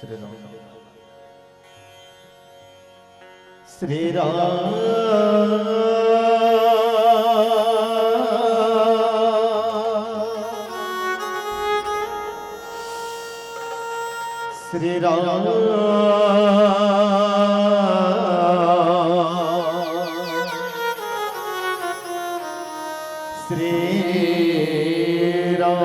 श्री राम श्री राम श्री राम श्री राम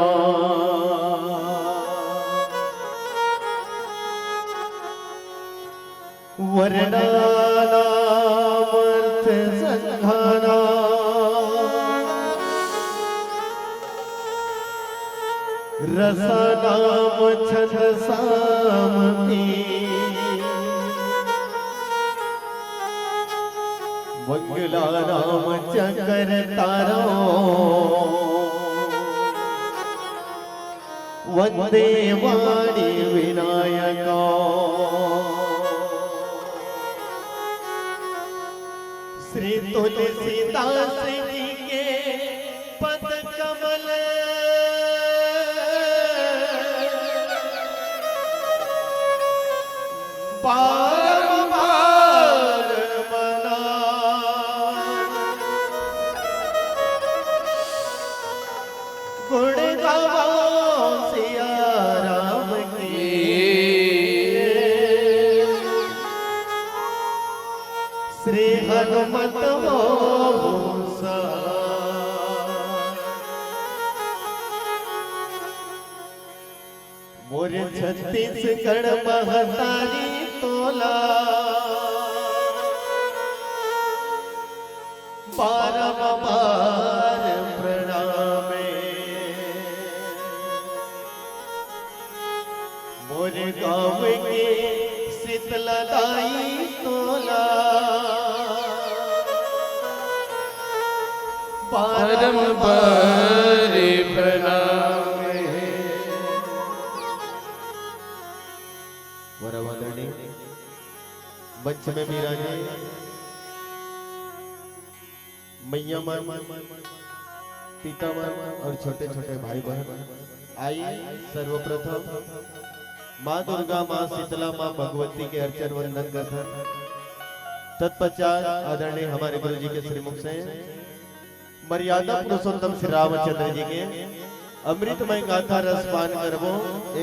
वर्णानामर्थ संघाना रसानाम छंद सामती मंगलानाम चकर तारो वंदे वाणी विनायका श्री तुलसीदास जी के पद कमल बारंबार मना गुण गावा सिया राम की श्री हनुमत होसा मोर छत्तीसगढ़ महतारी तोला बारंबार प्रणामे मोर गाँव के शीतलदाई तोला बारंबार प्रणामे वरवदनी मंच में विराजे मैया मन पिता मन और छोटे छोटे भाई बहन आइए सर्वप्रथम माँ दुर्गा माँ शीतला माँ भगवती के अर्चन वंदन करते तत्पश्चात आदरणीय हमारे गुरु जी के श्रीमुख से मर्यादा पुरुषोत्तम श्री रामचंद्र जी के अमृतमय गाथा रस पान करवो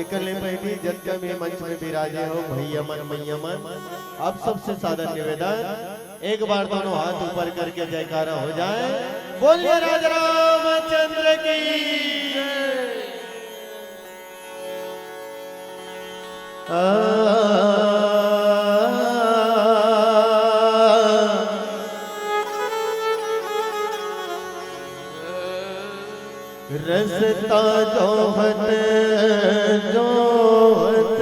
एकले पहली जन में मंच में विराजे हो भैया मन मैया मन आप सबसे सादर निवेदन एक बार दोनों हाथ ऊपर करके जयकारा हो जाए। बोलिए राजा रामचंद्र की रसता जोहत जोहत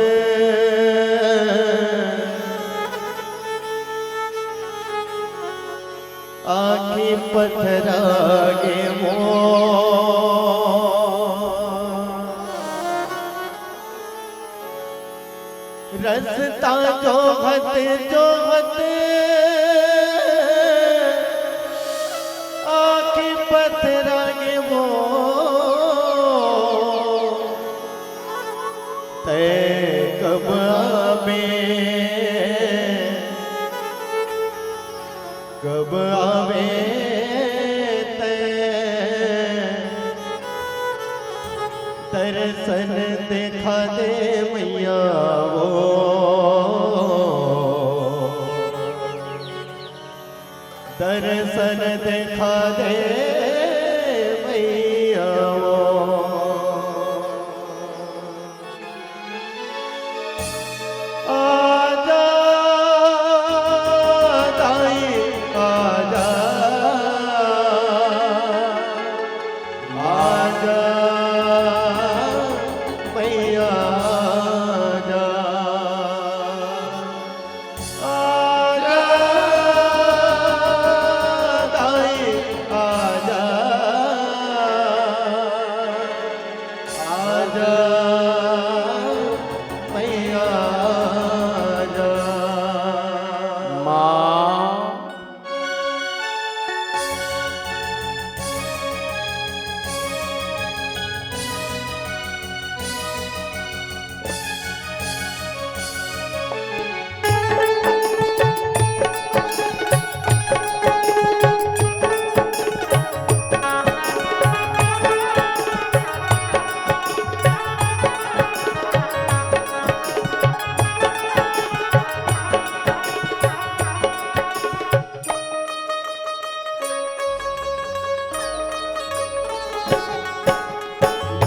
आँखी पथरागे मो रसता जोहत जोहत आँखी पथरागे मो कब आवे दर्शन देखा दे मैया वो दर्शन देखा दे मैया वो आजा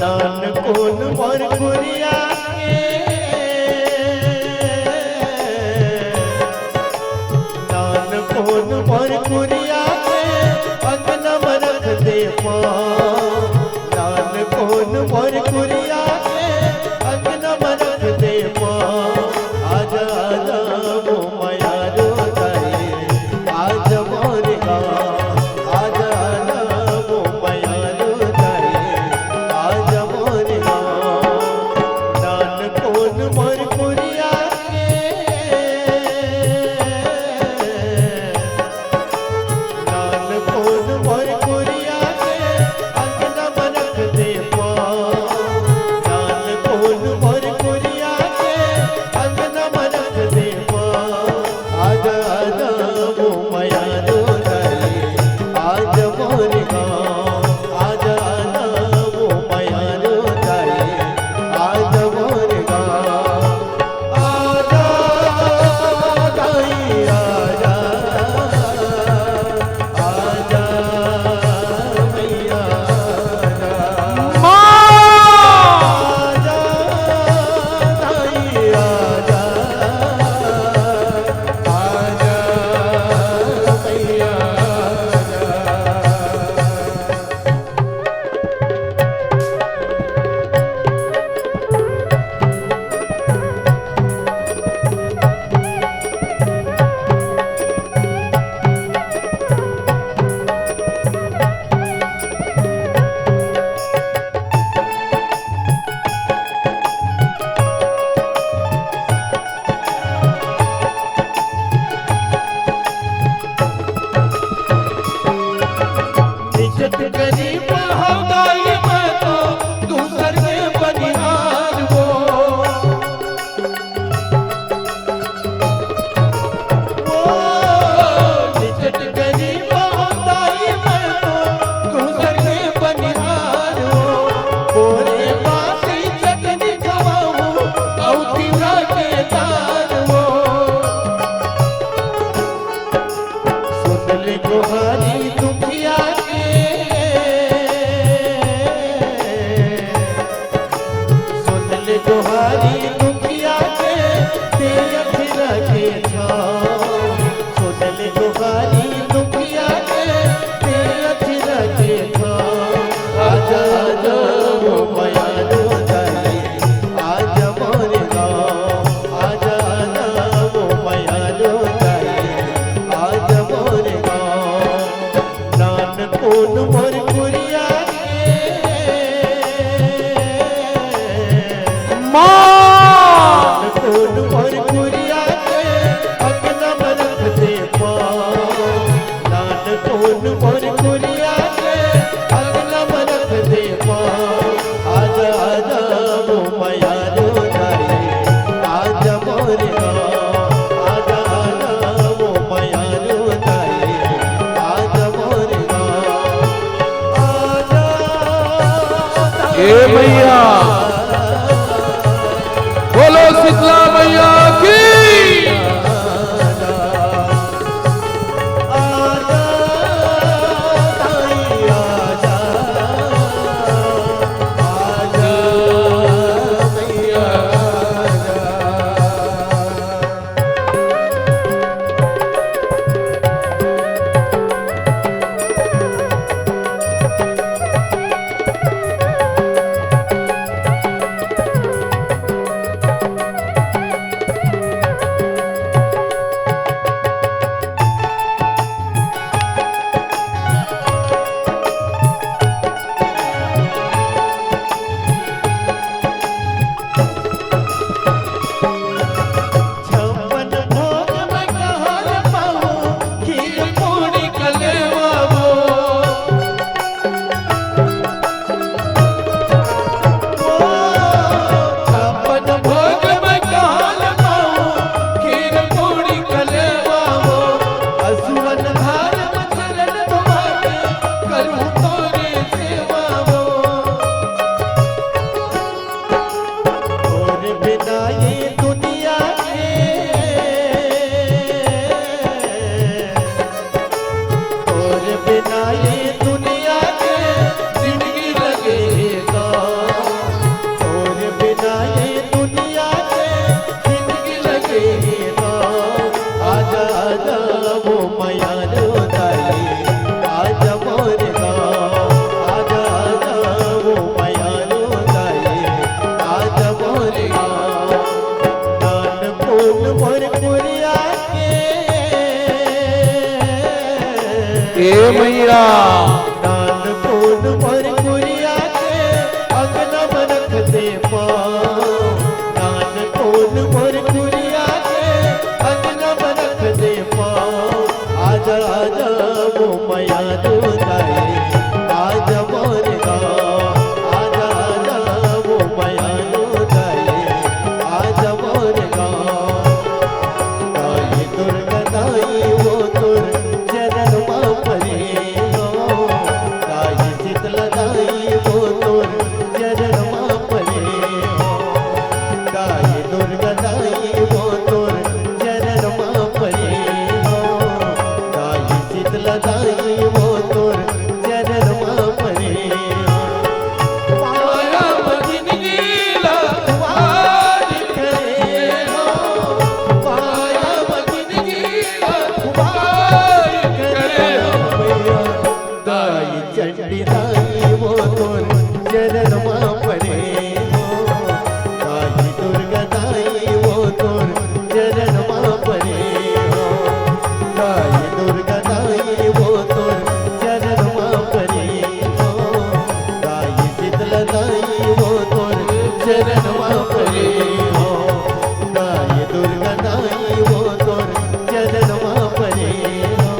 नान कोन मोर कुरिया नान कोन मोर कुरिया अंगना में रख दे नान कोन मोर कुरिया अंगना में रख दे आजा आजा वो माया रो ताई आज मोर गाँव आजा आजा वो माया रो ताई आज मोर गाँव नान कोन मोर कुरिया नान कोन मोर कुरिया अंगना में रख दे नान कोन मोर कुरिया अंगना में रख दे आजा आजा वो माया रो ताई आज मोर गाँव आजा आजा वो माया रो ताई आज मोर गाँव आजा ताई आजा आजा मैया आजा ताई आजा आजा मैया इज्जत गरीब हो गई मैं तो दूसर के बनिहार वो इज्जत गरीब हो गई मैं तो दूसर के बनिहार वो बोरे बासी चटनी खवाऊं औ तिरा के दान वो सुन ले गुहारी दुखिया सुन ले गुहारी दुखिया के तेरा फिरा के छाँव सुन ले गुहारी दुखिया के तेरा फिरा के छाँव आजा आजा वो माया रो ताई आज मोर गाँव आजा आजा वो माया रो ताई आज मोर गाँव नान कोन मोर कुरिया नान कोन मोर कुरिया अंगना में रख दे नान कोन मोर कुरिया अंगना में रख दे आजा आजा वो माया रो ताई आज मोर गाँव आजा आजा वो माया रो ताई आज मोर गाँव आजा ए मैया बोलो शीतला मैया की आजा ताई आजा आजा मैया छप्पन भोग में कहर पाऊं खीर पूरी कलेवा वो छप्पन भोग में कहर पाऊं खीर पूरी कलेवा वो असुवन धार में चरण धोवा के करूं तोरे सेवा वो और बिना ये दुनिया और बिना ये दुनिया के जिंदगी लगेगा मैया दान पुन मोर गुरिया के अंगना में रख दे पाओ। दान पुन मोर गुरिया के अंगना में रख दे पाओ। आजा आजा वो मैया दुर्गाए आजा मोर गाँव। आजा आजा वो मैया दुर्गाए आजा मोर गाँव। दाई दुर्गा दाई वो तुर चरण माँ परे हो। दाई शीतला दाई वो तुर चरण माँ परे हो। दाई दुर्गा दाई वो तुर चरण माँ परे हो। दाई शीतला दाई वो तुर चरण माँ परे हो। माया भगिनी लखवारी करे हो। माया भगिनी लखवारी करे हो। दाई चंडी दाई वो तोर चरण माँ पड़े हो। दाई दुर्गा दाई वो तोर चरण माँ पड़े हो। दाई दुर्गा दाई वो तोर चरण माँ पड़े हो। दाई शीतला दाई वो तोर चरण माँ पड़े हो। दाई दुर्गा दाई वो तोर चरण माँ पड़े हो।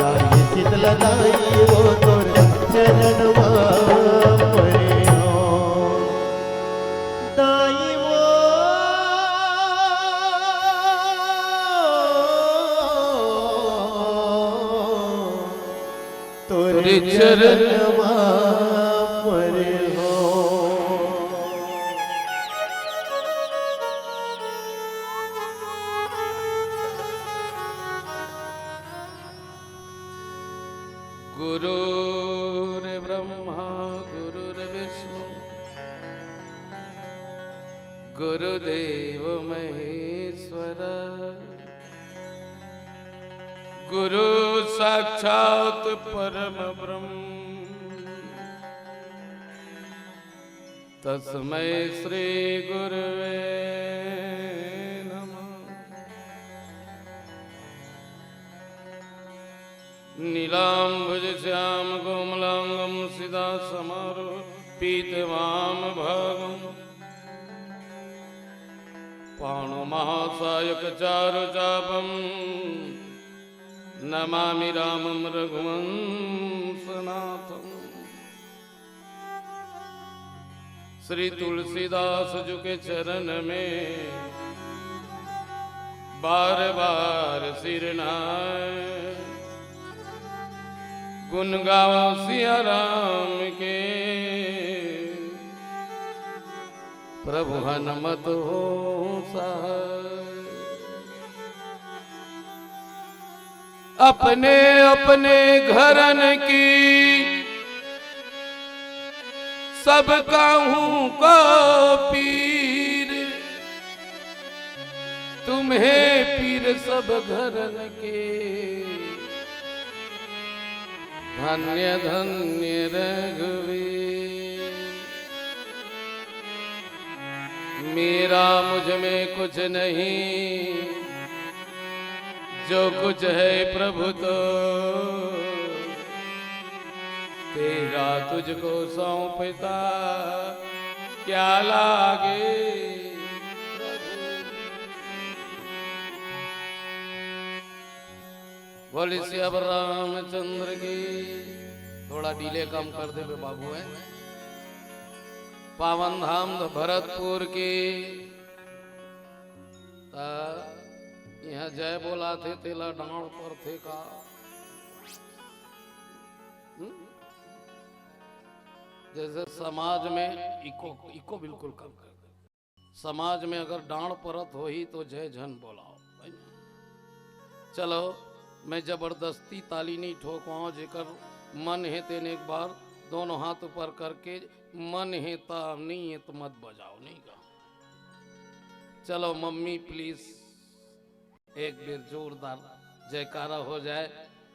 दाई शीतला दाई वो तोर चरण माँ पड़े हो। दाई वो तोरे चरण माँ पड़े हो। गुरुर्ब्रह्मा गुरुर्विष्णु गुरुदेव महेश्वर गुरु साक्षात परम ब्रह्म तस्मै श्री गुरुवे नमः। नीलांबुज श्याम कोमलांगम सीधा समारोह पीतवाम भागम पाणो महासायक चारु चापम नमामि रामं रघुवंशनाथम। श्री तुलसीदास जी के चरण में बार बार सिर नाय गुण गाओ सिया राम के प्रभु हनुमत हो सहाय। अपने अपने घरन की सब काहू को पीर तुम्हें पीर सब घरन के धन्य धन्य रघुवीर। मेरा मुझ में कुछ नहीं जो कुछ है प्रभु तो तेरा तुझको सौंपता क्या लागे प्रभु। बोले श्री रामचंद्र की। थोड़ा डीले कम कर दे बाबू है। पावन धाम भरतपुर की यहाँ जय बोला थे तेला डांड पर थे का। जैसे समाज में इको बिल्कुल कम कर दे। समाज में अगर डांड परत हो ही तो जय झन बोलाओ भाई। चलो मैं जबरदस्ती ताली नहीं ठोकवाऊं। जेकर मन है तेने एक बार दोनों हाथ ऊपर करके मन है ता नहीं है तो मत बजाओ नहीं का। चलो मम्मी प्लीज एक बेर जोरदार जयकारा हो जाए।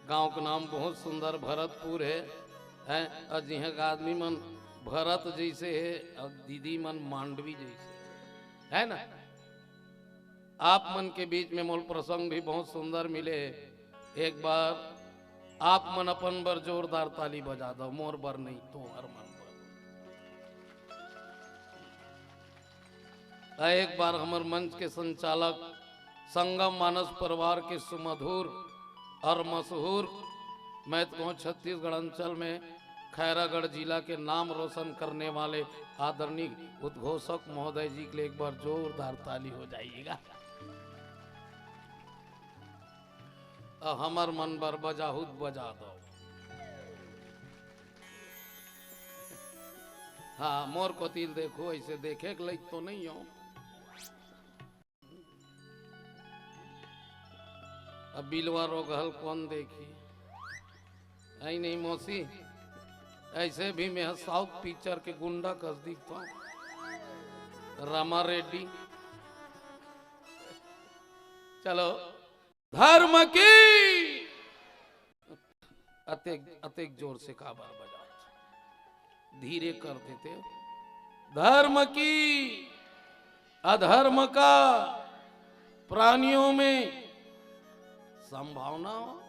गांव का नाम बहुत सुंदर भरतपुर है और जिह का आदमी मन भरत जैसे है और दीदी मन मांडवी जैसे है ना। आप मन के बीच में मूल प्रसंग भी बहुत सुंदर मिले। एक बार आप मन अपन बर जोरदार ताली बजा दो, मोर बर नहीं तो हर मन बर। एक बार हमार मंच के संचालक संगम मानस परिवार के सुमधुर और मशहूर, मैं तो कहूँ छत्तीसगढ़ अंचल में खैरागढ़ जिला के नाम रोशन करने वाले आदरणीय उद्घोषक महोदय जी के लिए एक बार जोरदार ताली हो जाइएगा। हमर मन बर बजाहुत बजा दो। हाँ, मोर को तिल देखो, ऐसे देखे के लायक तो नहीं हो। अब बिलवा रोगहल कौन देखी, आई नहीं मौसी, ऐसे भी मैं साउथ पिक्चर के गुंडा कस दिखता हूं, रामा रेड्डी। चलो धर्म की अतेक जोर से काबर बजा, धीरे कर देते। धर्म की अधर्म का प्राणियों में संभावना हो,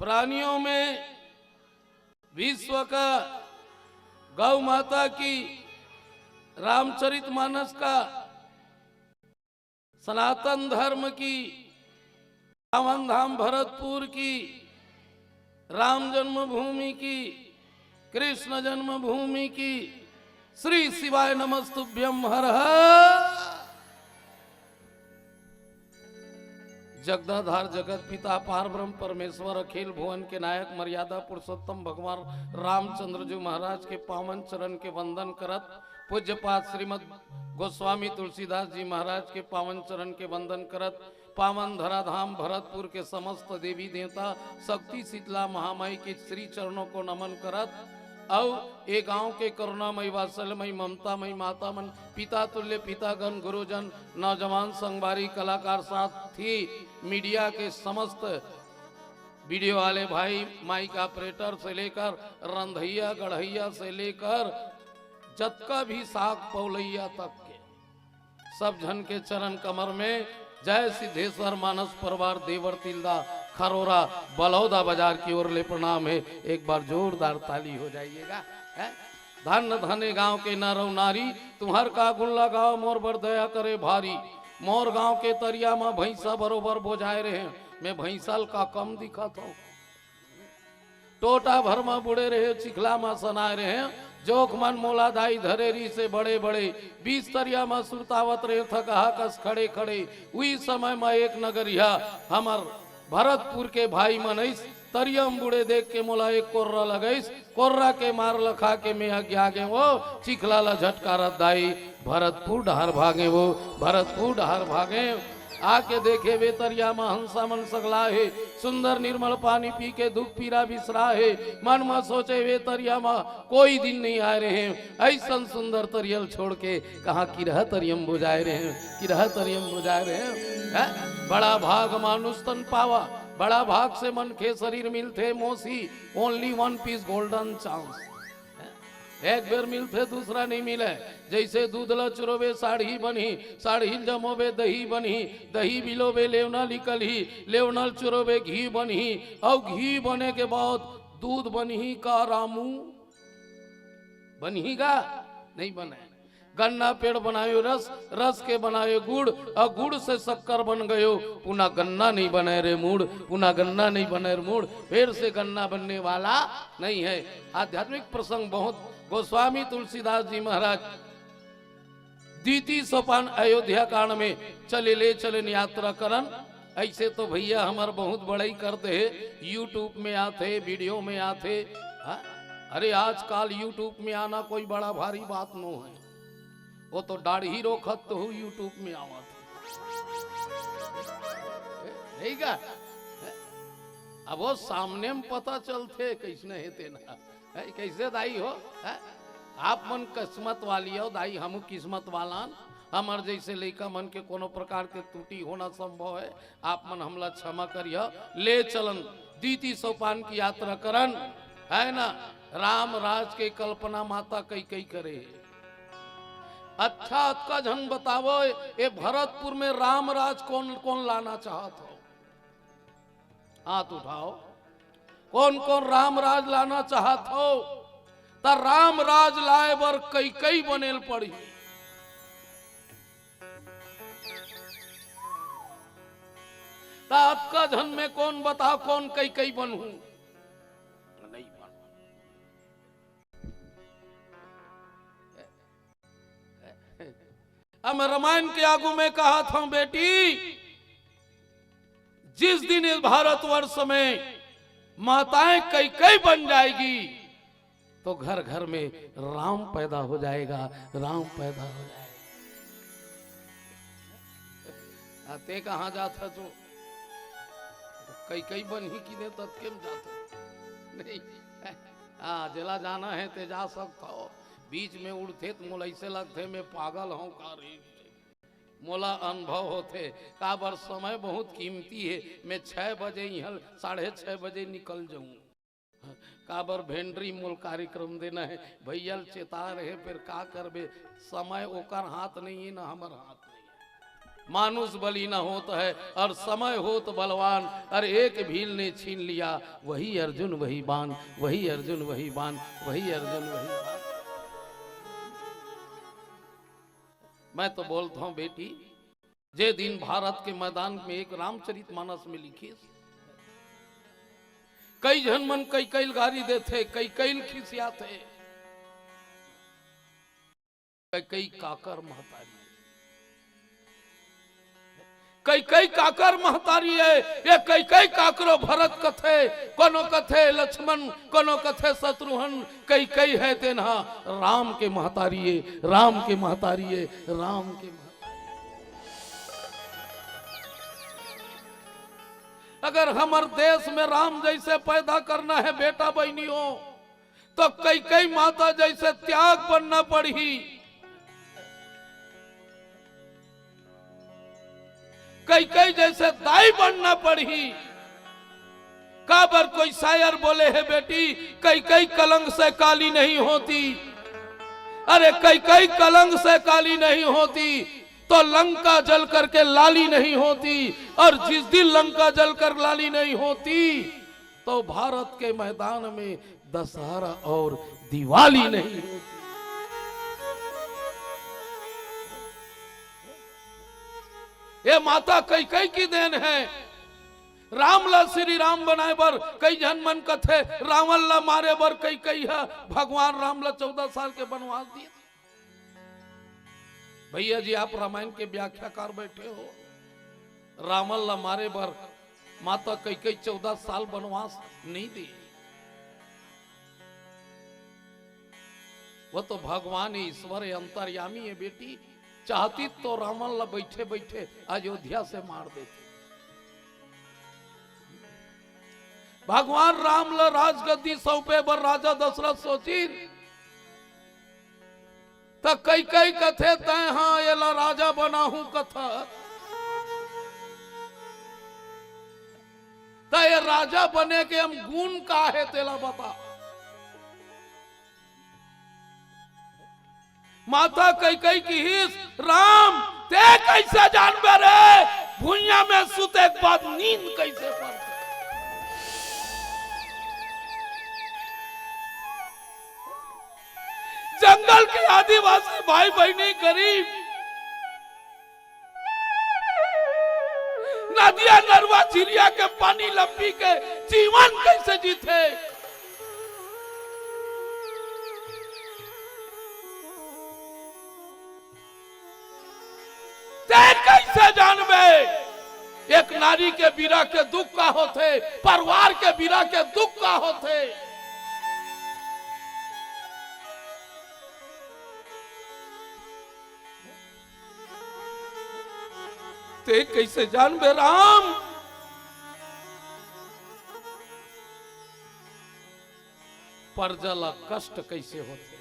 प्राणियों में विश्व का गौ माता की, रामचरितमानस का, सनातन धर्म की, पावन धाम भरतपुर की, राम जन्मभूमि की, कृष्ण जन्मभूमि की, श्री शिवाय नमस्तुभ्यम हर हर। जगदाधार जगत पिता पार ब्रह्म परमेश्वर अखिल भुवन के नायक मर्यादा पुरुषोत्तम भगवान रामचंद्र जी महाराज के पावन चरण के वंदन करत, पूज्यपाद श्रीमद गोस्वामी तुलसीदास जी महाराज के पावन चरण के वंदन करत, पावन धराधाम भरतपुर के समस्त देवी देवता शक्ति शीतला महामाई के श्री चरणों को नमन करत, और ये गांव के करुणामयी वात्सल्यमयी ममतामयी माता मन, पिता तुल्य पितागण, गुरुजन, नौजवान संगवारी, कलाकार साथी, मीडिया के समस्त वीडियो वाले भाई, माइक ऑपरेटर से लेकर रंधैया गढ़ैया से लेकर जतका भी साग पौलैया तक के सब जन के चरण कमर में जय सिद्धेश्वर मानस परिवार देवर तिल्दा खरोरा बलौदा बाजार की ओर ले प्रणाम है। एक बार जोरदार ताली हो जाइएगा। धन धने गांव के नर नारी, तुम्हार का गुण लगाओ मोर बर दया करे भारी। मोर गांव के तरिया में भैंसा बरोबर बोझाए रहे, मैं भैंसल का कम दिखत हूँ। टोटा भर में बुड़े रहे, चिखला में सनाए रहे, जोख मन मोला दाई धरेरी से बड़े बड़े, 20 तरिया में सुरतावत रहे थका कस खड़े खड़े। उसी समय में एक नगरिया हमर भरतपुर के भाई मनईस तरियम बुढ़े देख के मोला एक कोर्रा लगईस, कोर्रा के मार लखा के मैं आगे वो चिखला ला झटकार दाई भरतपुर डहर भागे, वो भरतपुर डहर भागे। आके देखे वे तरिया में हंसा मन सगला है, सुंदर निर्मल पानी पी के दुख पीरा बिसरा है। मन में सोचे वे तरिया में कोई दिन नहीं आ रहे हैं, ऐसा सुंदर तरियल छोड़ के कहाँ किरह तरियम बुझाए रहे हैं, किरह तरियम बुझाए रहे हैं। बड़ा भाग मानुष तन पावा, बड़ा भाग से मन के शरीर मिलते मोसी, only one piece golden chance. एक बेर मिलते दूसरा नहीं मिले, जैसे दूध ल चुरोबे साड़ी बनी, साड़ी जमोबे दही बनी, दही बिलोबे लेवना निकल ही, लेवनल चुरोबे घी बनी, और घी बने के बाद दूध बनी का रामू बनीगा नहीं बने। गन्ना पेड़ बनायो रस, रस के बनायो गुड़, और गुड़ से शक्कर बन गयो, पुनः गन्ना नहीं बने रे मूड, पुनः गन्ना नहीं बने रे मूड, फिर से गन्ना बनने वाला नहीं है। आध्यात्मिक प्रसंग बहुत, गोस्वामी तुलसीदास जी महाराज द्वितीय सोपान अयोध्या कांड में चले ले चले यात्रा करन। ऐसे तो भैया हमार बहुत बड़ाई करते है, यूट्यूब में आते, वीडियो में आते। अरे आजकल यूट्यूब में आना कोई बड़ा भारी बात नो है, वो तो दाढ़ी रोखत तो यूट्यूब में आवत नहीं का। अब वो सामने में पता चलते कैसने हेते ना, कैसे दाई हो। आप मन किस्मत वाली हो दाई, हम किस्मत वाला। हमार जैसे लड़का मन के कोनो प्रकार के त्रुटि होना संभव है, आप मन हमला क्षमा करिए। ले चलन द्वितीय सोपान की यात्रा करन, है ना। राम राज के कल्पना माता कई कई करे। अच्छा अक्का झन बतावो, ये भरतपुर में राम राज कौन कौन लाना चाहत हो, हाथ उठाओ। कौन कौन राम राज लाना चाहत हो त राम राज लाए बर कई कई बनेल पड़ी। आपका धन में कौन बता कौन कई कई बनूं, नहीं बन। अब मैं रामायण के आगू में कहा था बेटी, जिस दिन इस भारतवर्ष में माताएं कई कई बन जाएगी तो घर घर में राम पैदा हो जाएगा, राम पैदा हो जाएगा। आते कहां जाता जो कई कई बन ही की तब केम जाते नहीं। हाँ जिला जाना है ते जा सकता हो, बीच में उड़ते तो मोला ऐसे लगते मैं पागल हूँ का रे, मोला अनुभव होते का बार समय बहुत कीमती है। मैं 6 बजे यहाँ 6:30 बजे निकल जाऊं, का बार भेंडरी मूल कार्यक्रम देना है, भैया चेता रहे फिर का करबे, समय ओकर हाथ नहीं है ना हमार हाथ नहीं है। मानुष बली ना होता है और समय हो तो बलवान, और एक भील ने छीन लिया वही अर्जुन वही बाण, वही अर्जुन वही बाण, वही अर्जुन वही बाण। मैं तो बोलता हूं बेटी, जे दिन भारत के मैदान में एक रामचरितमानस में लिखी, कई जन मन कई कई गारी देते, कई कई खिसियाते, कई कई काकर महतारी, कई कई काकर महतारी है, ये कई कई काकरो भरत कथे, कोनो कथे लक्ष्मण, कोनो कथे शत्रुघ्न, कई कई है तेना राम के महतारी है, राम के महतारी है, राम के महतारी। अगर हमारे देश में राम जैसे पैदा करना है बेटा बहनियों, तो कई कई माता जैसे त्याग बनना पड़ी, कई कई जैसे दाई बनना पड़ी। काबर कोई शायर बोले है बेटी, कई कई कलंक से काली नहीं होती, अरे कई कई कलंक से काली नहीं होती तो लंका जल करके लाली नहीं होती, और जिस दिन लंका जल कर लाली नहीं होती तो भारत के मैदान में दशहरा और दिवाली नहीं होती। ये माता कई कई की देन है। रामला श्री राम बनाए बर कई जन मन कथे, रावण ला मारे बर कई कई है, भगवान राम ला 14 साल के बनवास दिए। भैया जी आप रामायण के व्याख्याकार बैठे हो, रावण ला मारे बर माता कई कई 14 साल बनवास नहीं दी, वो तो भगवान ईश्वर अंतर्यामी है बेटी, चाहती तो रावण ला बैठे बैठे अयोध्या से मार देते। भगवान राम ला राजगद्दी सौंपे बर राजा दशरथ सोची तो कई कई कथे तय हाँ ये ला राजा बना हूं कथा, तो ये राजा बने के हम गुण का है तेला बता। माता कई कई की हिस, राम ते कैसे जानबे रे, भुइया में सुते के बाद नींद कैसे पड़ती। जंगल के आदिवासी भाई बहनी गरीब, नदिया नरवा चिड़िया के पानी लपी के जीवन कैसे जीते। कैसे जानबे एक नारी के बीरा के दुख का होते, परिवार के बीरा के दुख का होते। ते कैसे जानबे राम, परजला कष्ट कैसे होते,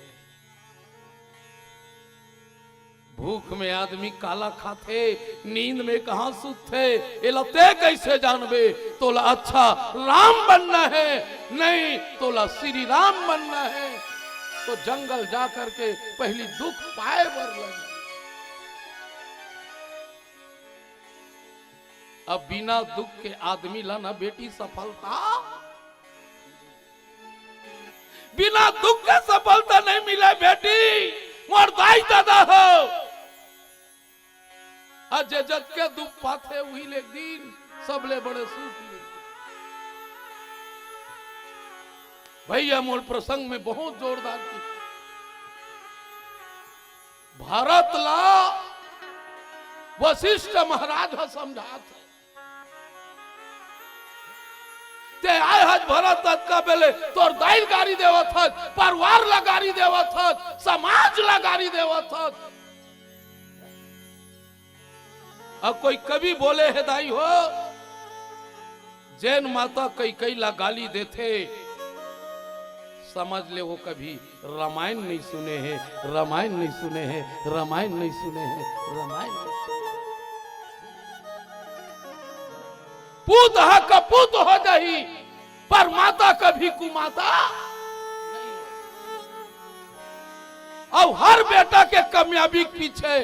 भूख में आदमी काला खाते, नींद में कहां सुते, ये लते कैसे जानबे। तोला अच्छा राम बनना है, नहीं तोला श्री राम बनना है तो जंगल जा करके पहली दुख पाए बर लगे। अब बिना दुख के आदमी ला ना बेटी सफलता बिना दुख के सफलता नहीं मिले बेटी, मोर दाई दादा हो अजय जग के दुख पाथे वही ले दिन सबले बड़े सुख ले। भैया मोर प्रसंग में बहुत जोरदार की भारत ला वशिष्ठ महाराज हो समझात ते आय हज भरत का बेले तोर दाइल गाड़ी देवत हज, परिवार ला गाड़ी देवत हज, समाज ला गाड़ी देवत हज। अब कोई कभी बोले है दाई हो जैन माता कई कई ला गाली देते, समझ ले वो कभी रामायण नहीं सुने हैं, रामायण नहीं सुने हैं, रामायण नहीं सुने हैं, रामायण नहीं सुने। पूत है कपूत हो जाही पर माता कभी कुमाता नहीं। अब हर बेटा के कामयाबी के पीछे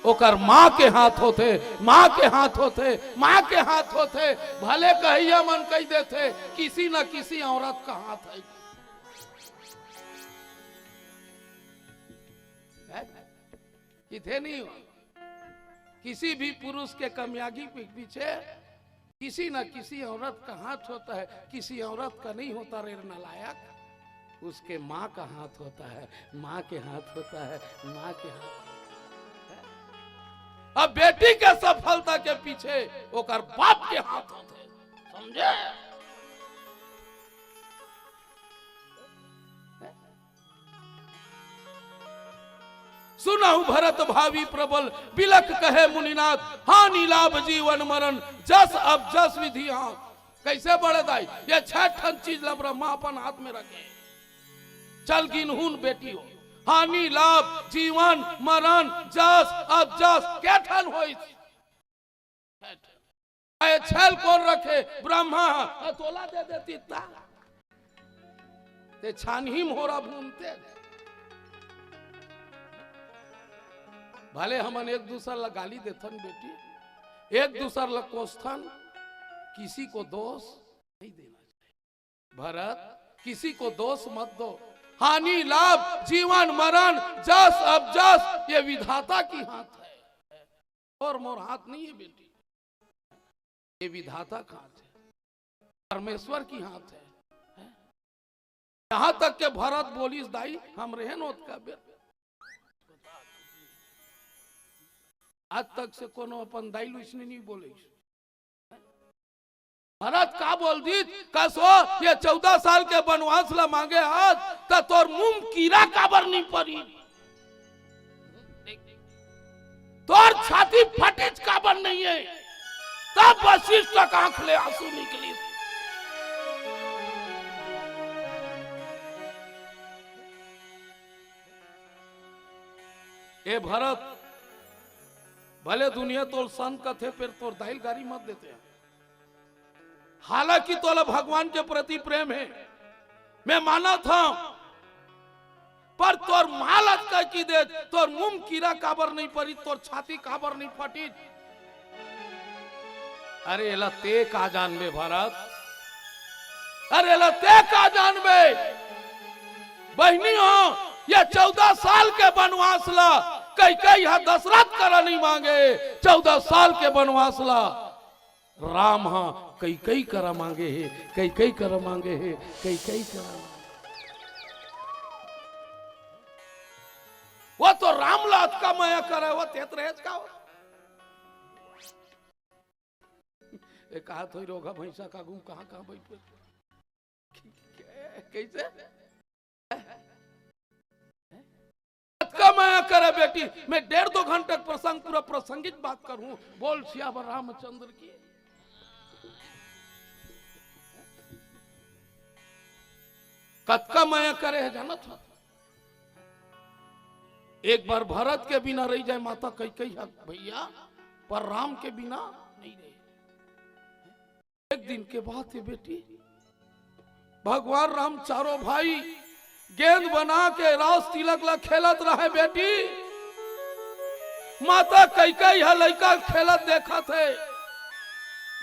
ओकर माँ के हाथ होते, माँ के हाथ होते, माँ के हाथ होते। भले कहिया मन कह देते किसी न किसी औरत का हाथ है। किथे नहीं हो किसी भी पुरुष के कामयाबी के पीछे किसी न किसी औरत का हाथ होता है। किसी औरत का नहीं होता रे नालायक, उसके माँ का हाथ होता है, माँ के हाथ होता है, माँ के हाथ। अब बेटी के सफलता के पीछे ओकर बाप के हाथ होते, समझे? सुनहु भरत भावी प्रबल बिलक कहे मुनिनाथ, हानि लाभ जीवन मरण जस अब जस विधि। हाँ कैसे बड़े दाई ये 6 ठन चीज ला ब्रह्मा अपन हाथ में रखे। चल गिनहुन बेटी हो, हानि लाभ जीवन मरण जस अब जस के ठन होई। छल कौन रखे? ब्रह्मा। तोला दे देती ता ते छानही मोरा भूमते। भले हमन एक दूसर ला गाली देथन बेटी, एक दूसर ला कोस्थन, किसी को दोष नहीं देना चाहिए। भरत किसी को दोष मत दो। हानि लाभ जीवन मरण जस अब जस ये विधाता की हाथ है और मोर हाथ नहीं है बेटी, ये विधाता का हाथ है, परमेश्वर की हाथ है। यहां तक के भरत बोलिस दाई हम रहन ओत का बेर आज तक से कोनो अपन दाइल उसने नहीं बोले। भरत का बोल दी कसो ये 14 साल के वनवास ला मांगे हाथ तो तोर मुंह कीड़ा काबर नहीं पड़ी, तोर छाती फटिच काबर नहीं है। तब वशिष्ठ का आंख ले आंसू निकली। ए भरत भले दुनिया तोल सन कथे फिर तोर दाइल गारी मत देते हैं। हालांकि तोला भगवान के प्रति प्रेम है, मैं माना था, पर तोर मालत का की दे तोर मुंह कीड़ा काबर नहीं पड़ी, तोर छाती काबर नहीं फटी। अरे एला ते का जानबे भरत, अरे एला ते का जानबे बहनी हो। ये 14 साल के वनवास ला कई कई हा दशरथ करा नहीं मांगे, 14 साल के वनवास ला राम हा कई कई करा मांगे है, कई कई करा मांगे है, कई कई करा। वो तो राम लात का माया करे, वो तेत रहेज का हो। एक कहा थोड़ी रोगा भैंसा का घूम कहां कहां बैठे कैसे का माया करे बेटी। मैं 1.5-2 घंटे प्रसंग पूरा प्रासंगिक बात करूं। बोल सियावर रामचंद्र की। कतका माया करे है जाना था। एक बार भरत के बिना रह जाए माता कई कई भैया, पर राम के बिना नहीं रहे। एक दिन के बाद है बेटी, भगवान राम चारों भाई गेंद बना के रास तिलक ला खेलत रहे बेटी। माता कई कई है लड़का खेलत देखा थे।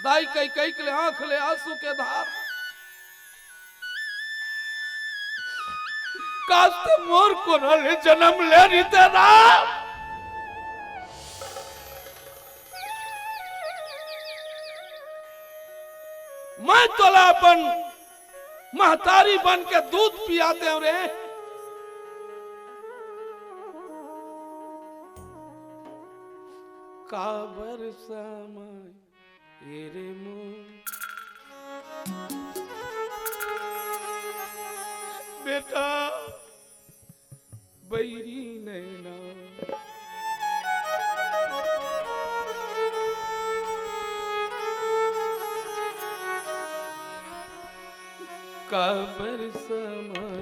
दाई कई कई के आंख ले आंसू के धार। कास्ते मोर को रे जन्म ले रीते राम। मैं तोला अपन महतारी बन के दूध पियाते हैं रे। काबर समय रे बेटा बैरी नैना काबर समय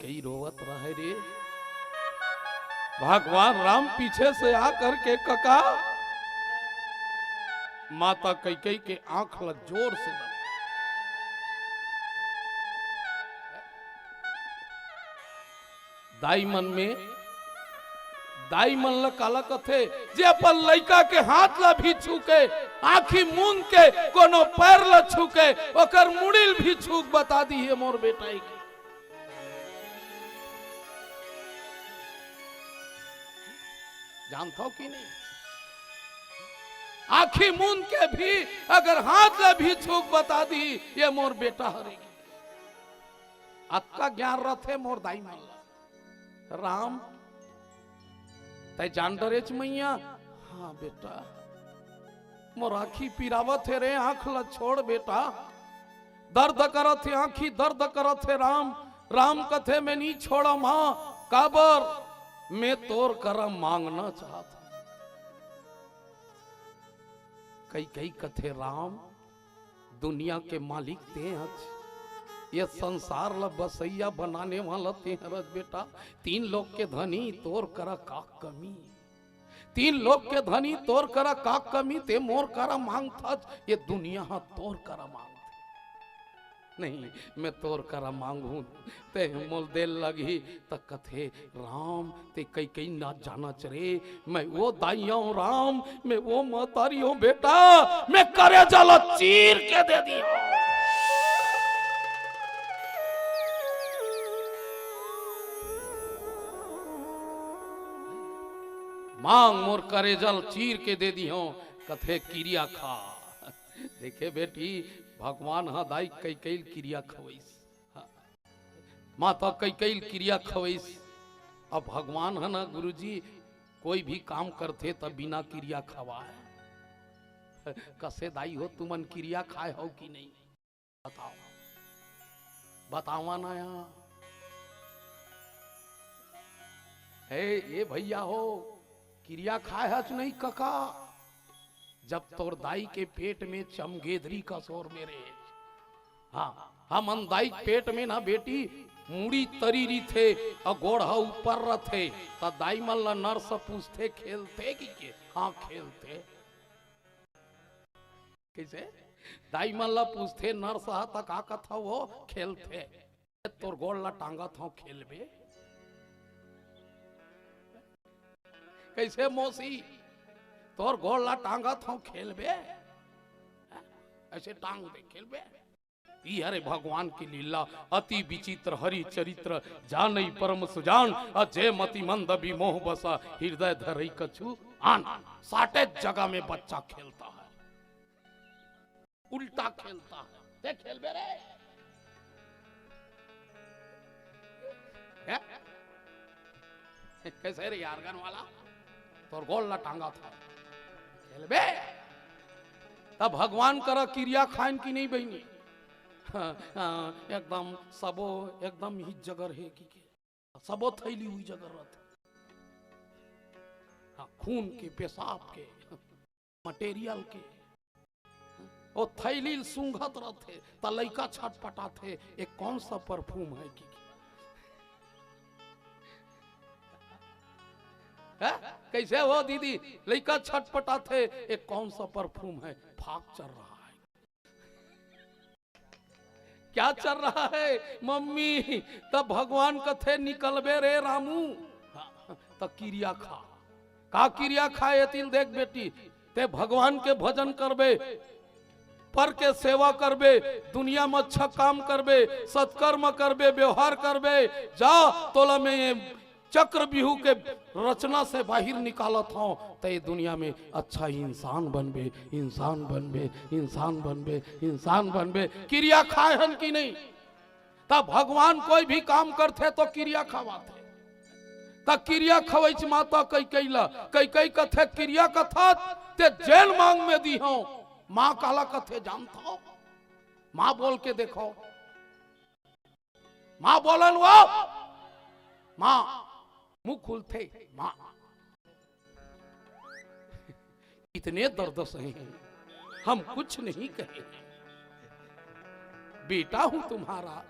कई रोवत रहे रे। भगवान राम पीछे से आकर के कका माता कैकेयी के आंख ल जोर से दाई मन ल काला कथे जे अपन लइका के हाथ ला भी छूके आंखी मूंद के कोनो पैर ला छूके ओकर मुड़िल भी छूक बता दी है मोर बेटाई के। जानता हो कि नहीं? आंखी मूंद के भी अगर हाथ ला भी छूक बता दी ये मोर बेटा हरेगी। अक्का ज्ञान रथे मोर दाई मन राम तय जान डरेच मैया। हाँ बेटा मोर आखी पिरावत है रे आंख ला छोड़ बेटा दर्द करत है आंखी दर्द करत है राम। राम कथे में नहीं छोड़ा मां काबर मैं तोर करम मांगना चाहता। कई कथे राम दुनिया के मालिक ते हज ये संसार ला बसैया बनाने वाला ते हरज बेटा। तीन लोग के धनी तोर करा का कमी तीन लोग के धनी तोर करा का कमी ते मोर करा मांग था ये दुनिया हा तोर करा मांग नहीं मैं तोर करा मांगू ते मोल दे लगी त कथे राम ते कई ना जाना चरे मैं वो दाइया हूं राम मैं वो महतारी हूं बेटा मैं करे जाला चीर के दे दिया। मांग मोर करे जल चीर के दे दी हो कथे क्रिया खा। देखे बेटी भगवान हा दाई कई कई क्रिया खवैस, माता कई कई क्रिया खवैस। अब भगवान है ना गुरुजी कोई भी काम करते तब बिना क्रिया खवा है। कसे दाई हो तुमन क्रिया खाए हो कि नहीं बताओ, बतावा ना यहाँ। हे ये भैया हो क्रिया खाए है नहीं कका? जब तोर दाई के पेट में चमगेदरी का शोर मेरे, हाँ हम दाई पेट में ना बेटी मुड़ी तरी री थे और गोढ़ा ऊपर रथे तो दाई मल्ला नर से पूछते खेलते कि हाँ खेलते कैसे? दाई मल्ला पूछते नर सहा तक आ कथा वो खेलते, तोर गोड़ ला टांगा था खेलबे कैसे मौसी? तोर गोड़ ला टांगा था खेलबे ऐसे टांग दे खेलबे। हरे भगवान की लीला अति विचित्र हरि चरित्र जानई परम सुजान अजय मति मंद विमोह बसा हृदय धरई कछु आन। साटे जगह में बच्चा खेलता है, उल्टा खेलता है। देख खेल बे रे कैसे रे यारगन वाला तोर गोल ला टांगा था खेल बे। तब भगवान करा क्रिया खाइन की नहीं बहनी। एकदम सबो एकदम ही जगह है कि सबो थैली हुई जगह रहते, हाँ, खून के पेशाब के मटेरियल के वो थैली सूंघत रहते त लइका छटपटा थे एक कौन सा परफ्यूम है कि कैसे हो दीदी लइका छटपटा थे एक कौन सा परफ्यूम है? फाक चल रहा है। क्या चल रहा है मम्मी? तब भगवान कथे निकलबे रे रामू तब क्रिया खा का क्रिया खाए तीन देख बेटी ते भगवान के भजन करबे पर के सेवा करबे दुनिया में अच्छा काम करबे सत्कर्म करबे व्यवहार करबे जा तोला में चक्र बिहू के रचना से बाहर निकालत हो तो ये दुनिया में अच्छा इंसान बनबे इंसान बनबे इंसान बनबे इंसान बनबे। क्रिया खाए हन की नहीं? तब भगवान कोई भी काम करते तो क्रिया खवाते तब क्रिया खवैच माता कई कैला कई कई कथे क्रिया कथा ते जेल मांग में दी हो। माँ काला कथे जानता हो? माँ बोल के देखो, माँ बोलन वो माँ मुंह खुलते माँ इतने दर्द सहे हैं हम कुछ नहीं कहे, बेटा हूं तुम्हारा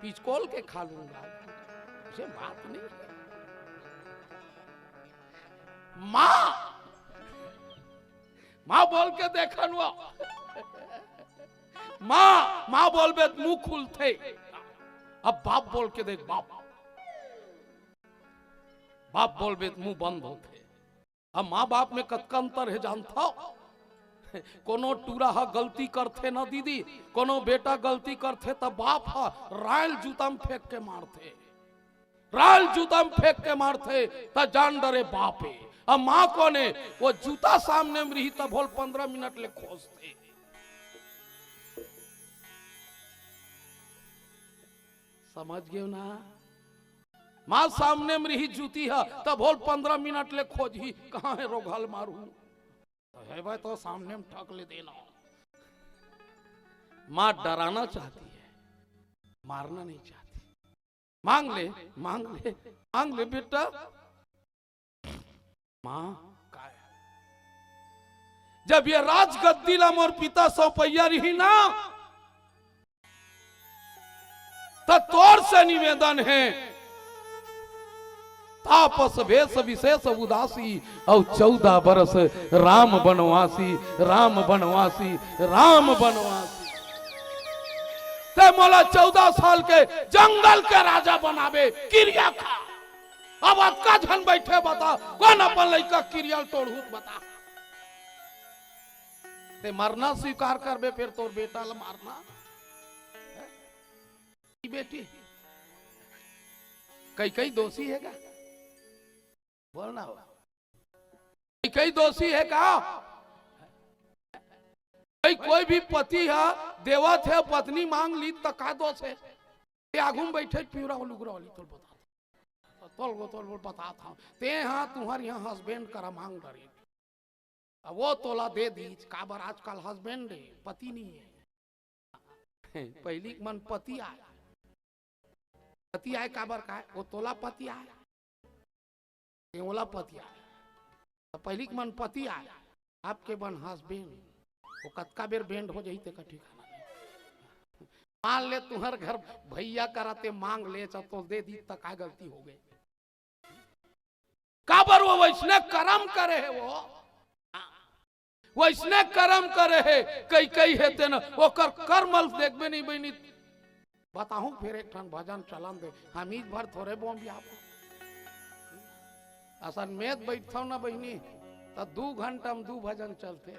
पिचकोल के खा लूंगा, मुझे बात नहीं है। माँ माँ बोल के देखन वो माँ माँ बोल बे मुंह खुलते। अब बाप बोल के देख, बाप बाप बोल बे मुंह बंद होते। अब माँ बाप में कतका अंतर है जानता हो? कोनो टूरा हा गलती करते ना दीदी, कोनो बेटा गलती करते तब बाप हा रायल जूता में फेंक के मारते, रायल जूता में फेंक के मारते तब जान डरे बाप है। अब माँ को ने वो जूता सामने में रही तब बोल 15 मिनट ले खोजते। समझ गए ना? माँ सामने में रही जूती है तब बोल 15 मिनट ले खोजी कहाँ है रोघाल मारू तो है भाई तो सामने में ठक ले देना। माँ डराना चाहती है, मारना नहीं चाहती। मांग ले मांग ले मांग ले बेटा। माँ का है? जब ये राजगद्दी ला मोर पिता सौपैया रही ना तो तोर से निवेदन है तापस भेष विशेष उदासी और 14 बरस राम बनवासी राम बनवासी राम बनवासी। ते मोला 14 साल के जंगल के राजा बनावे क्रिया खा। अब अक्का झन बैठे बता कौन अपन लड़का क्रिया तोड़ू बता। ते मरना स्वीकार करबे फिर तोर बेटा ला मारना बेटी कई कई दोषी है क्या? बोलना हो कई दोषी है का? कोई भी पति है देवत है पत्नी मांग ली तो का दोष है? आगू में बैठे प्यूरा लुगरा वाली तोल बता था ते हाँ तुम्हारे यहाँ हस्बैंड करा मांग डरे वो तोला दे दी काबर आजकल हस्बैंड है पति नहीं है। पहली मन पति आए काबर का वो तोला पति आए ओला पति आए तो पहली मन पति आए आपके बन हस्बैंड वो कतका बेर बैंड हो जाई का ठिकाना नहीं। मान ले तुम्हार घर भैया कराते मांग ले तो दे दी तक का गलती हो गई काबर वो वैष्णव कर्म करे है वो वैष्णव कर्म करे है कई कई है तेन वो कर्मल देखबे नहीं बनी बताऊं फिर एक ठन भजन चलन दे हम इस भर थोड़े बोम भी आप असन में बैठता ना बहनी तो 2 घंटा में 2 भजन चलते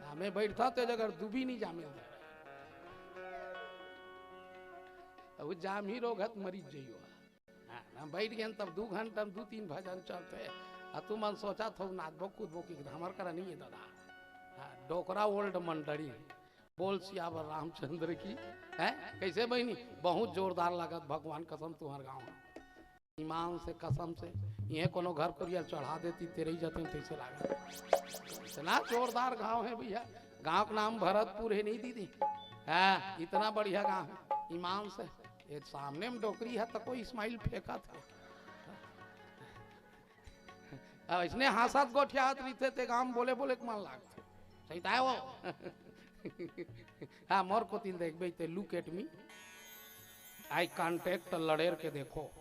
हमें बैठता तो जगह डूबी नहीं जामे वो जाम ही रोगत मरीज जइयो हम बैठ गए तब 2 घंटा में 2-3 भजन चलते तू मन सोचा था नाचबो कूदबो की हमार करा नहीं है दादा डोकरा ओल्ड मंडरी बोल सियावर रामचंद्र की है कैसे बहनी बहुत जोरदार लागत भगवान कसम तुम्हार गाँव ईमान से कसम से ये कोनो घर को चढ़ा देती तेरे ही जाते कैसे लागत इतना जोरदार गांव है भैया गांव का नाम भरतपुर है नहीं दीदी है इतना बढ़िया गांव है ईमान से एक सामने में डोकरी है तो कोई इस्माइल फेंका था इसने हाथात गोठियात रीते ते गांव बोले बोले मन लागते सही था वो हाँ मोर को तिल देख बेते look at me eye contact लड़ेर के देखो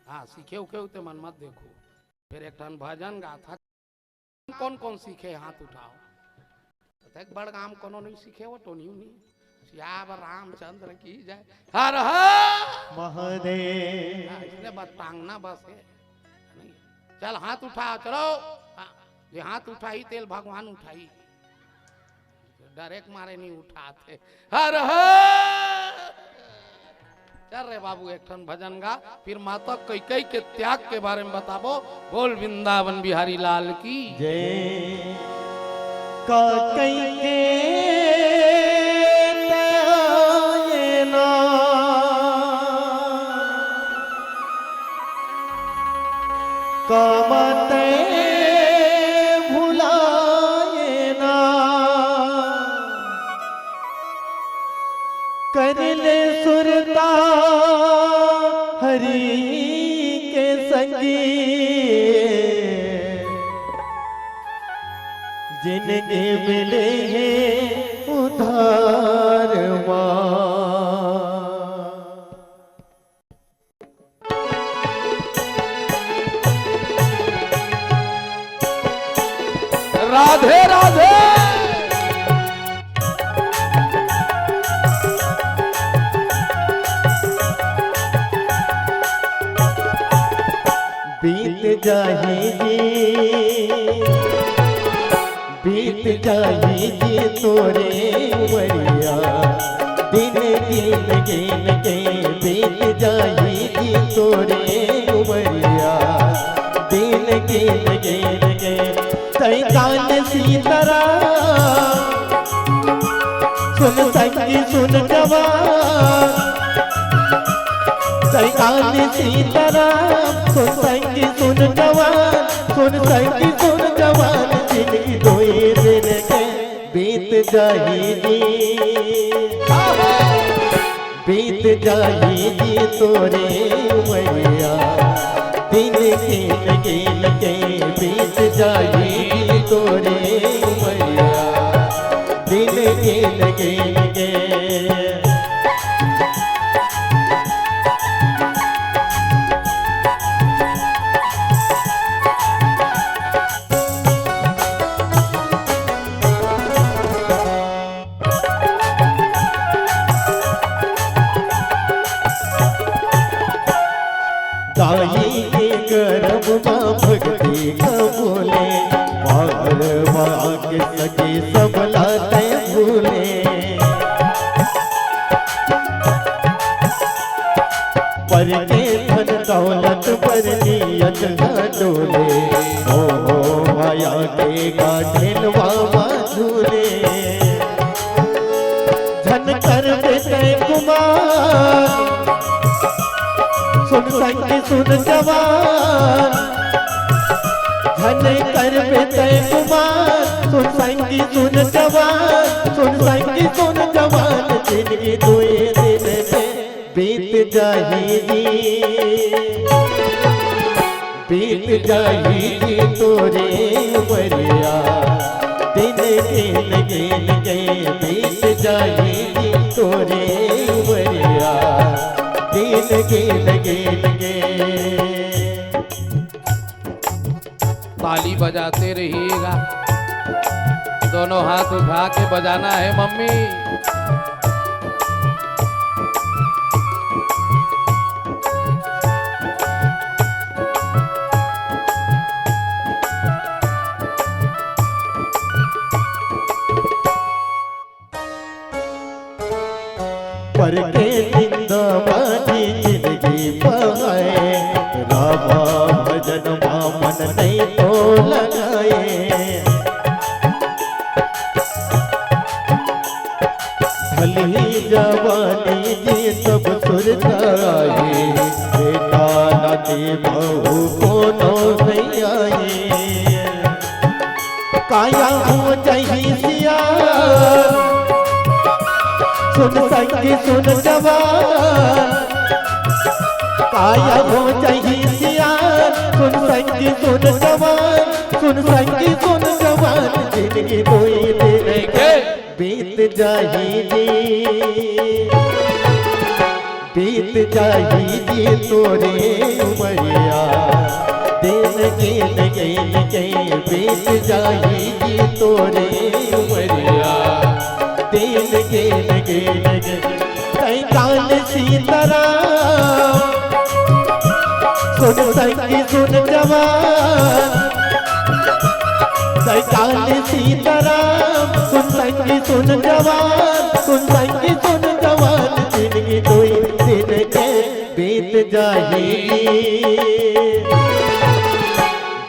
हाँ सीखे उखे उते मन मत देखो फिर एक ठन भजन गाथा कौन कौन सीखे हाथ उठाओ एक बड़ गाम कोनो नहीं सीखे वो तो नहीं सियावर रामचंद्र की जय हर हर महादेव इसने बस टांगना बस है चल हाथ उठा चलो ये हाथ उठाई तेल भगवान उठाई डायरेक्ट मारे नहीं उठाते हर हर चल रे बाबू एक ठन भजन गा फिर माता कैकेयी के त्याग के बारे में बताबो बोल वृंदावन बिहारी लाल की जय कैकेयी के त्यागे ना कमते भुलाए ना कर ले सुरता हरि के संगी जिनके मिले हैं उधार मां राधे राधे बीत जाएगी तोरे उमरिया दिन गिन गिन के बीत जाएगी तोरे उमरिया दिन गिन गिन के सैतान सीतरा सुन संगी सुन जवान सैतान सीतरा सुन संगी सुन जवान सुन संगी सुन जवान जिंदगी दोई दिन के बीत जाएगी तोरे उमरिया दिन गिन गिन के बीत जाएगी तोरे उमरिया दिन गिन गिन के दाई के गर्भ मां भक्ति कबूले मारवा के सके सब लाते भूले पर के धन दौलत पर नियत न डोले ओ भाई कर बेटे कुमार सुन संगी सुन जवान धन कर बेटे कुमार सुन संगी सुन जवान सुन संगी सुन जवान जिंदगी दुए दिन में बीत जाएगी बीत जाएगी तोरे उमरिया दिन गिन गिन के बीत जाएगी तोरे उमरिया दिन गिन गिन के। ताली बजाते रहिएगा, दोनों हाथ उठा के बजाना है मम्मी। पर के जिंदाबादी जिंदगी पाए रामा भजन मन नहीं तो लगाए भली जवानी जी सब सुरताए बेटा नाती बहू कोनो नहीं आए काया हो जाही सिया सुन संगी सुन जवान काया हो जाही सियान सुन संगी सुन जवान सुन संगी सुन जवान जिंदगी कोई दिन के बीत जाएगी बीत जाएगी तोरे उमरिया दिन गिन गिन के बीत जाएगी तोरे उमरिया दिन गिन गिन के। कई कान सीताराम सुन संगी सुन जवान कई कान सीताराम सुन संगी सुन जवान सुन संगी सुन जवान जिंदगी कोई दिन के बीत जाएगी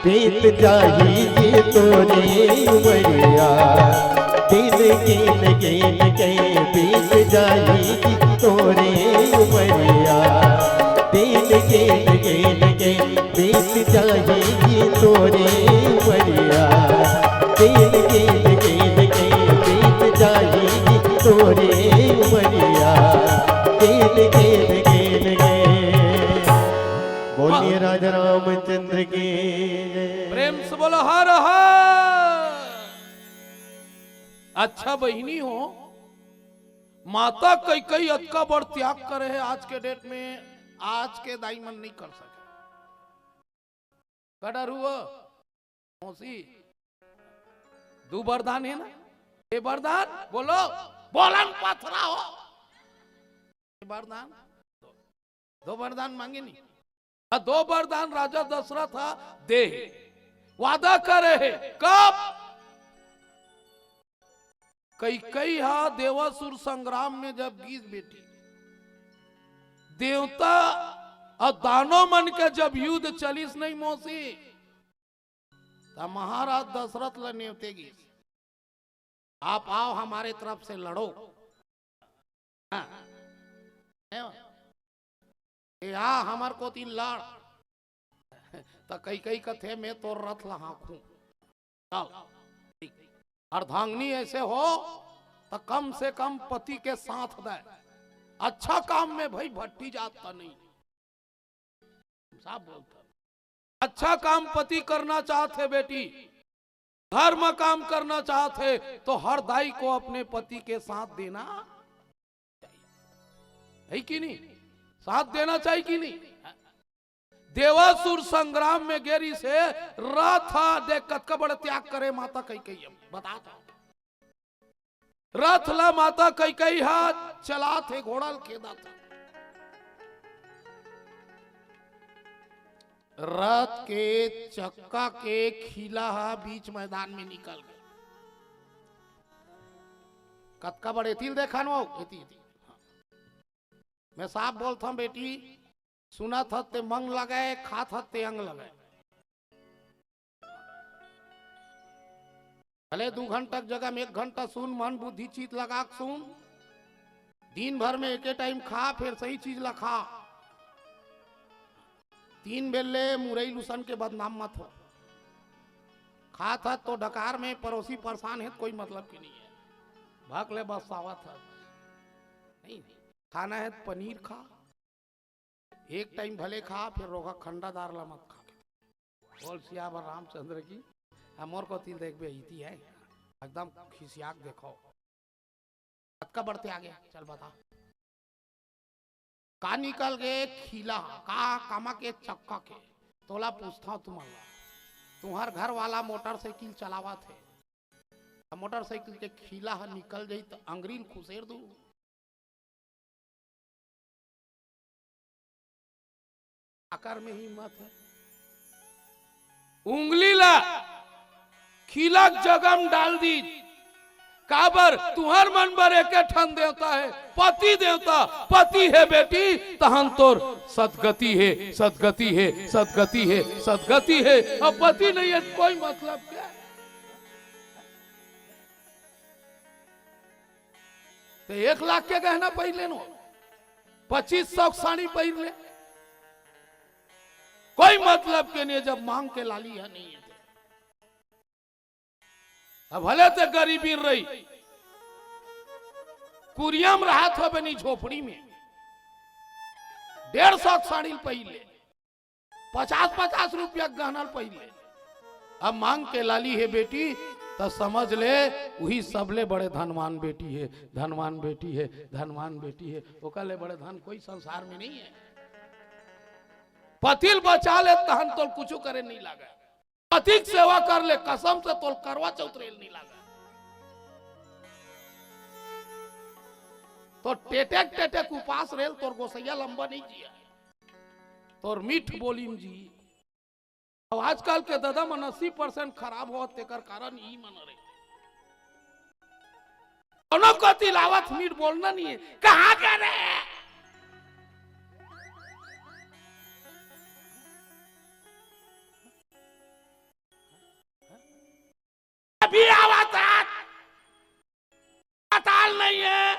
बीत जाएगी तोरे उमरिया दिन गिन गिन के बीत जाएगी तोरे उमरिया दिन गिन गिन के बीत जाएगी तोरे उमरिया दिन गिन गिन के बीत जाएगी तोरे उमरिया दिन गिन गिन के। बोलिए राजा रामचंद्र की जय। प्रेम से बोलो हर हर। अच्छा बहिनी हो, माता कई कई अतका बड़ त्याग करे है आज के डेट में, आज के दाई मन नहीं कर सके। कड़र हुआ मौसी दो वरदान है ना, ये वरदान बोलो बोलन पथरा हो वरदान, दो वरदान मांगे नहीं, दो वरदान राजा दशरथ था दे वादा करे है कब कई कई हा देवासुर संग्राम में जब गीत बेटी देवता और दानव मन के जब युद्ध चलिस नहीं मौसी तब महाराज दशरथ ल नेवते गीत आप आओ हमारे तरफ से लड़ो। हाँ। यहाँ हमार को तीन लड़ तो कई कई कथे में तो रथ लहाखू अर्धांगनी ऐसे हो तो कम से कम पति के साथ दे, अच्छा काम में भाई भट्टी जाता नहीं साहब बोलता, अच्छा काम पति करना चाहते बेटी, धर्म काम करना चाहते तो हर दाई को अपने पति के साथ देना है कि नहीं, साथ देना चाहिए कि नहीं। देवासुर संग्राम में गेरी से रथा देख कतका बड़ा त्याग करे माता कई कई बता रथ ला माता कई कई हाथ चला थे घोड़ा खेदा था, रथ के चक्का के खिला बीच मैदान में निकल गए, कतका बड़े तिल देखा नो मैं साफ बोलता हूं बेटी, सुना था ते मंग लगाए खा था ते अंग लगाए, भले 2 घंटा जगह में 1 घंटा सुन मन बुद्धि चित लगा सुन, दिन भर में एक टाइम खा, फिर सही चीज ला खा। 3 बेले मुरई लुसन के बदनाम मत हो। खा था तो डकार में पड़ोसी परेशान है, कोई मतलब की नहीं है। भाग ले बस आवा था नहीं। खाना है तो पनीर खा, एक टाइम भले खा, फिर रोगा खंडादार ला मत खा। बोल सियावर रामचंद्र की। मोर को तिल देख बेईती है एकदम खिसियाक देखो। का बढ़ते आ गया, चल बता का निकल गए खीला का कामा के चक्का के। तोला पूछता हूं तुम्हारा, तुम्हार घर वाला मोटरसाइकिल चलावा थे, मोटरसाइकिल के खीला निकल जाई तो अंग्रील खुसेर दू। आकार में हिम्मत है, उंगली ला खीला जगम डाल दी। काबर तुहर मन बर एक ठन देवता है, पति देवता। पति है बेटी तहन तोर सदगति है, सदगति है, सदगति है, सदगति है। अब पति नहीं है कोई मतलब क्या। तो 1 लाख के गहना पहन लेनो, 2500 साड़ी पहन ले, कोई मतलब के नहीं जब मांग के लाली है नहीं है। अब भले तो गरीबी रही, कुरियम रहा था बनी झोपड़ी में, 150 साड़ी पहले, 50-50 रुपया गहना पहले। अब मांग के लाली है बेटी तो समझ ले वही सबले बड़े धनवान बेटी है, धनवान बेटी है, धनवान बेटी है। ओकले बड़े धन कोई संसार में नहीं है। पतिल बचा ले तहन तो कुछ करे नहीं लगा, पति सेवा कर ले कसम से तो करवा चौथ रेल नहीं लगा। तो टेटेक टेटेक उपास रेल तोर गोसैया लंबा नहीं जिया, तोर मीठ बोलीम जी। अब आजकल के दादा मन 80% खराब हो, तेकर कारण ही मन रहे। दोनों को तिलावत मीठ बोलना नहीं है, कहाँ के रे अभी आवाज ताल नहीं है,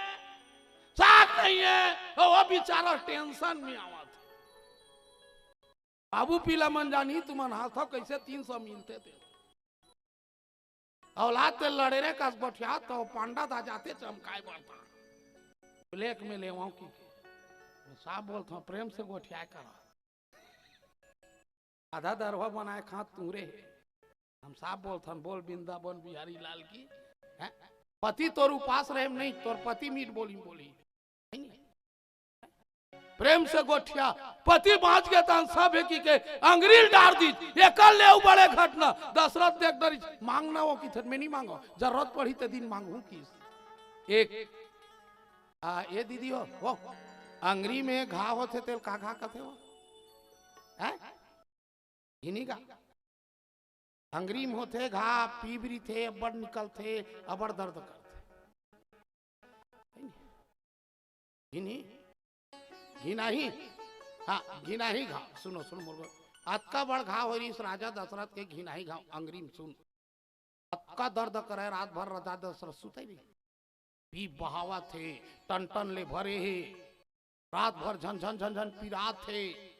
साग नहीं है, वो बेचारा टेंशन में आवा था। बाबू पीला मन जानी तुमन हाथ कैसे 300 मिलते थे। औलाद ते लड़े रे कस बठिया तो पांडा दा जाते चमकाए बढ़ता ब्लैक में ले की साहब बोलता प्रेम से गोठिया करा। आधा दरवा बनाए खा तूरे हम साहब बोलता बोल वृंदावन बिहारी लाल की है? पति तोर उपास रहे नहीं, तोर पति मीठ बोली बोली प्रेम से गोठिया। पति बाँच के तन सब है के अंग्रील डाल दी। एकल ले बड़े घटना दशरथ देख डरी मांगना वो की में नहीं मांगो, जरूरत पड़ी तो दिन मांगू किस। एक ये दीदी हो अंगरी में घाव होते तेल का घा कथे हो है इन्हीं का अंग्री में होते घा पीबरी थे, अबड़ निकलते, अबड़ दर्द करते। घिना ही हाँ घिना ही घाव। सुनो सुनो मुर्गो अतका बड़ घाव हो इस राजा दशरथ के घिना ही घाव अंग्री में। सुन अतका दर्द करे रात भर राजा दशरथ सुते नहीं, पी बहावा थे, टन टन ले भरे है, रात भर झन झन झन झन पीरात थे।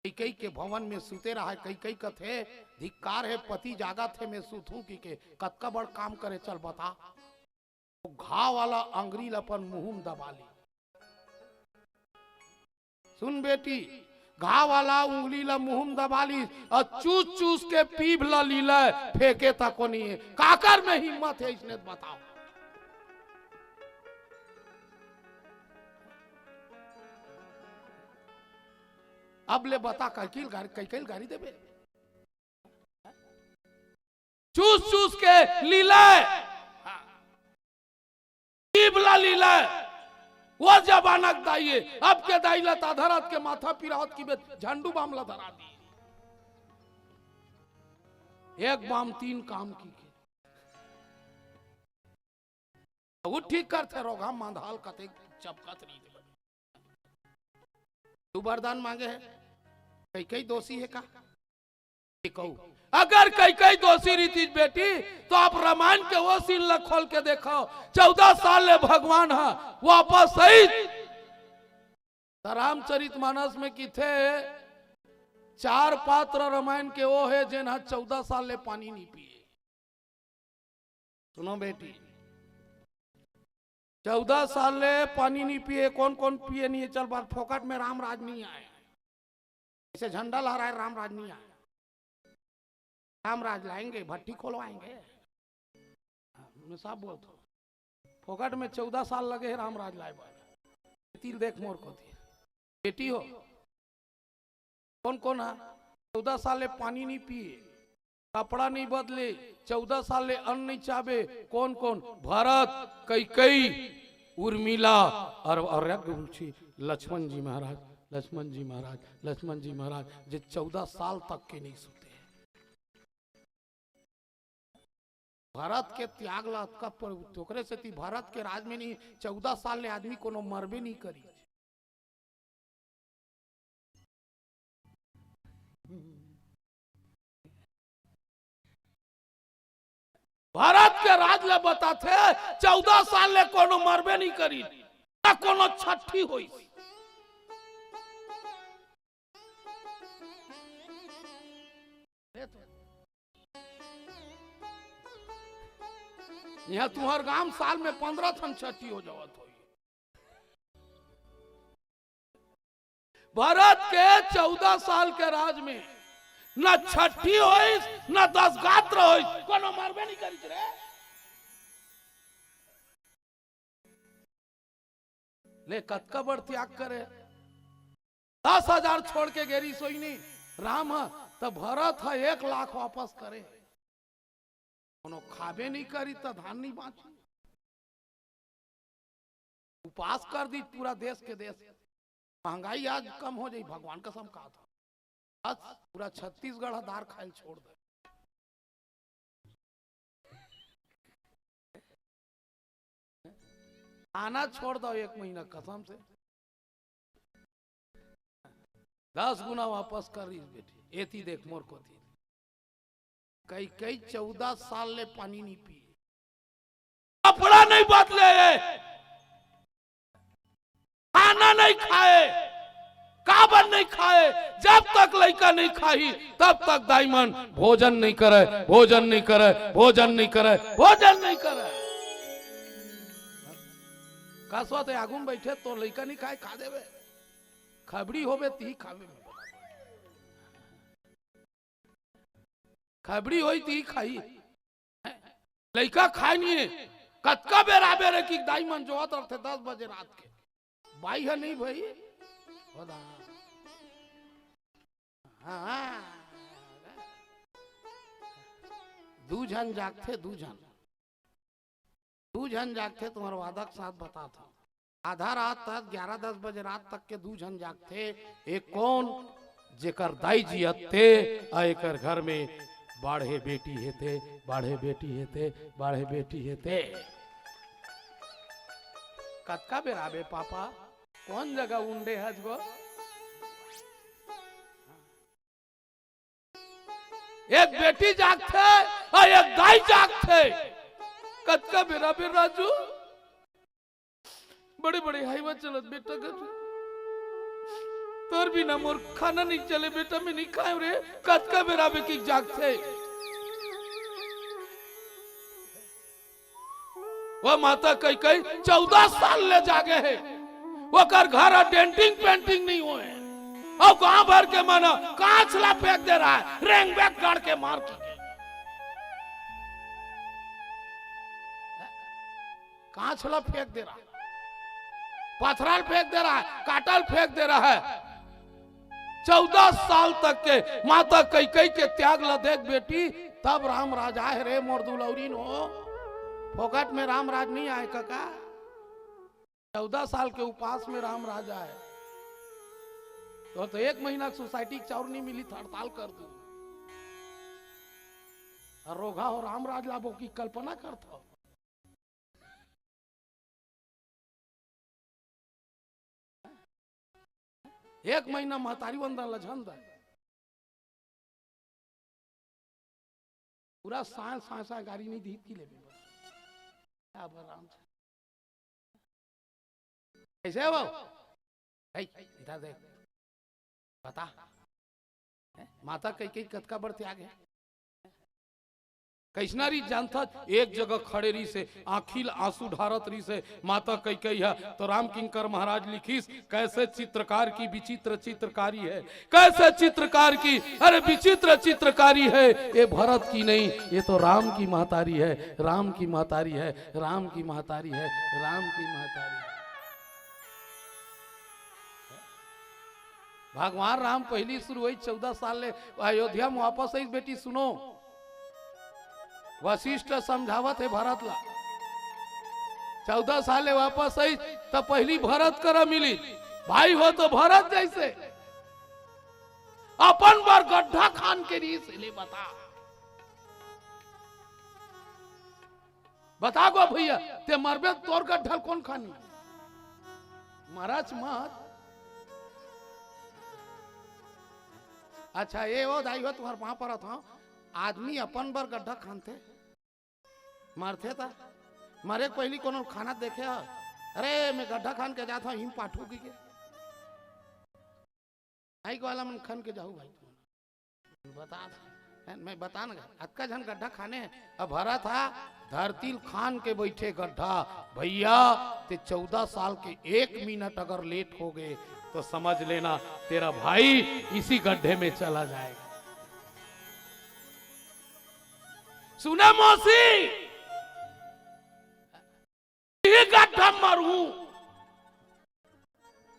कई के भवन में सुते रहा है, कई कथे धिक्कार है पति जागा थे मैं सुतूं की के कतका बड़ काम करे। चल बता तो घाव वाला अंग्रील अपन मुंह दबा ली। सुन बेटी घाव वाला उंगली ला मुंह दबा ली और चूस चूस के पीभ ला लीला फेंके तक नहीं है। काकर में हिम्मत है इसने बताओ। अब ले बता कई गाड़ी देबे चूस चूस के लीला लीला वो जबानक दाइए। अब के दाइला ताधरत के माथा पिरावत की बेत झंडू बामला धरा दी। एक बाम 3 काम की के वो ठीक करते रोगा मांधाल कते चपकत नहीं दे। तू वरदान मांगे है कई दोषी है का कहूं अगर कई कई दोषी रीति बेटी तो आप रामायण के वो सीन ला खोल के देखो 14 साल ले भगवान है वापस आई रामचरितमानस में की थे 4 पात्र रामायण के वो है जिन्हें 14 साल ले पानी नहीं पिए। सुनो बेटी 14 साल ले पानी नहीं पिए। कौन कौन पिए नहीं है? चल बात फोकट में राम राज नहीं आए, इसे झंडा लहराए राम राज नहीं आए। राम राज लाएंगे, भट्टी खोलवाएंगे। मैं साफ बोलता हूँ फोकट में 14 साल लगे है राम राज लाए तीन देख मोर को थी बेटी हो। कौन कौन है? 14 साल ले पानी नहीं पिए, कपड़ा नहीं बदले, 14 साल ले अन्न नहीं चाबे। कौन कौन? भरत, कैकेयी, उर्मिला और लक्ष्मण जी महाराज। लक्ष्मण जी महाराज, लक्ष्मण जी महाराज जो 14 साल तक के नहीं सोते। भारत के त्याग का टोकरे से थी भारत के राज में नहीं 14 साल ले आदमी को मरबे नहीं करी। भारत के राज ले बताते 14 साल ले कोनो मरबे नहीं करी ना कोनो छठी हुई। यहाँ तुम्हार गांव साल में 15 थन छठी हो जावत हो। भारत के 14 साल के राज में न छठी हो न 10 गात्र हो कोनो मरबे नहीं करी रे। ले कतका बड़ त्याग करे 10,000 छोड़ के गेरी सोई नहीं राम है तो भरत है 1 लाख वापस करे। कोनो खाबे नहीं करी तो धान नहीं बांची। उपास कर दी पूरा देश के देश। महंगाई आज कम हो जाए भगवान कसम कहा था। आज पूरा छत्तीसगढ़ दार खाइल छोड़ दे। आना छोड़ दो 1 महीना कसम से 10 गुना वापस कर रही बेटी। एती देख मोर को थी कई कई 14 साल ले पानी नहीं पिए, कपड़ा नहीं बदले, खाना नहीं खाए, काबन नहीं खाए। जब तक लड़का नहीं खाई तब तक दाईमन भोजन नहीं करे, भोजन नहीं करे, भोजन नहीं करे, भोजन नहीं करे। कसवत आगू में बैठे तो लड़का नहीं खाए खा देवे। खबड़ी होवे ती खावे, खबड़ी होई ती खाई। लड़का खाए नहीं है। कतका बेरा बेरे की दाईमन जो होता थे 10 बजे रात के बाई है नहीं भाई। हाँ 2 जन जागते 2 जन जागते तुम्हारा वादा के साथ बता था। आधा रात तक 11-10 बजे रात तक के 2 जन जागते। एक कौन? जेकर दाई जियत थे एकर घर में बाढ़े बेटी हेते, बाढ़े बेटी हेते, बाढ़े बेटी हेते। कतका बेराबे पापा कौन जगह उंडे हज गो। एक बेटी जागते और एक दाई जागते। कतका बेराबे राजू बड़े बड़े हाईवा चलत बेटा घर तोर भी ना मोर खाना नहीं चले बेटा मैं नहीं खाए रे। कतका बेराबे की जागते। वो माता कई कई 14 साल ले जागे है। वो कर घर डेंटिंग पेंटिंग नहीं हुए और गांव भर के माना कांचला फेंक दे रहा है रेंग बैग गाड़ के मार के। कांचला फेंक दे रहा है, पथराल फेंक दे रहा है, काटल फेंक दे रहा है। 14 साल तक के माता कई कई के त्याग ला देख बेटी तब राम राज आए रे मोर दुलौरी नो। फोकट में राम राज नहीं आए काका। 14 साल के उपास में राम राज आए तो 1 महीना सोसाइटी चाउर नहीं मिली था हड़ताल कर दू। रोगा हो राम राज लाभो की कल्पना करता। 1 महीना महतारी वंदन लझन पूरा सांसा गाड़ी नहीं दी की ले क्या राम से कैसे हो इधर देख बता माता कई कई कतका बढ़ त्याग है कैसना री जानता एक जगह खड़े रही से आखिल आंसू ढारत रही से माता कई कई है तो राम किंकर महाराज लिखीस कैसे चित्रकार की विचित्र चित्रकारी है कैसे चित्रकार की अरे विचित्र चित्रकारी है ये भरत की नहीं ये तो राम की महतारी है राम की महतारी है राम की महतारी है राम की महतारी है। भगवान राम पहली शुरू हुई 14 साल ले अयोध्या में वापस आई बेटी सुनो वशिष्ठ समझावत है भरत ला 14 साल वापस आई तो पहली भरत कर मिली भाई हो तो भरत जैसे अपन बार गड्ढा खान के रीस ले बता गो भैया ते मरबे तोर गड्ढा कौन खानी महाराज मत अच्छा ये वो दाई हो तुम्हारे वहां पर था आदमी अपन बर गड्ढा खानते मारते था मारे पहली कोनो खाना देखे अरे मैं गड्ढा खान के जाता हूँ हिम पाठू की के आई वाला मन खान के जाऊँ भाई बता मैं बता ना अक्का जन गड्ढा खाने अब भरा था धरती खान के बैठे गड्ढा भैया ते 14 साल के 1 मिनट अगर लेट हो गए तो समझ लेना तेरा भाई इसी गड्ढे में चला जाएगा। सुना मौसी ये गड्ढा मरू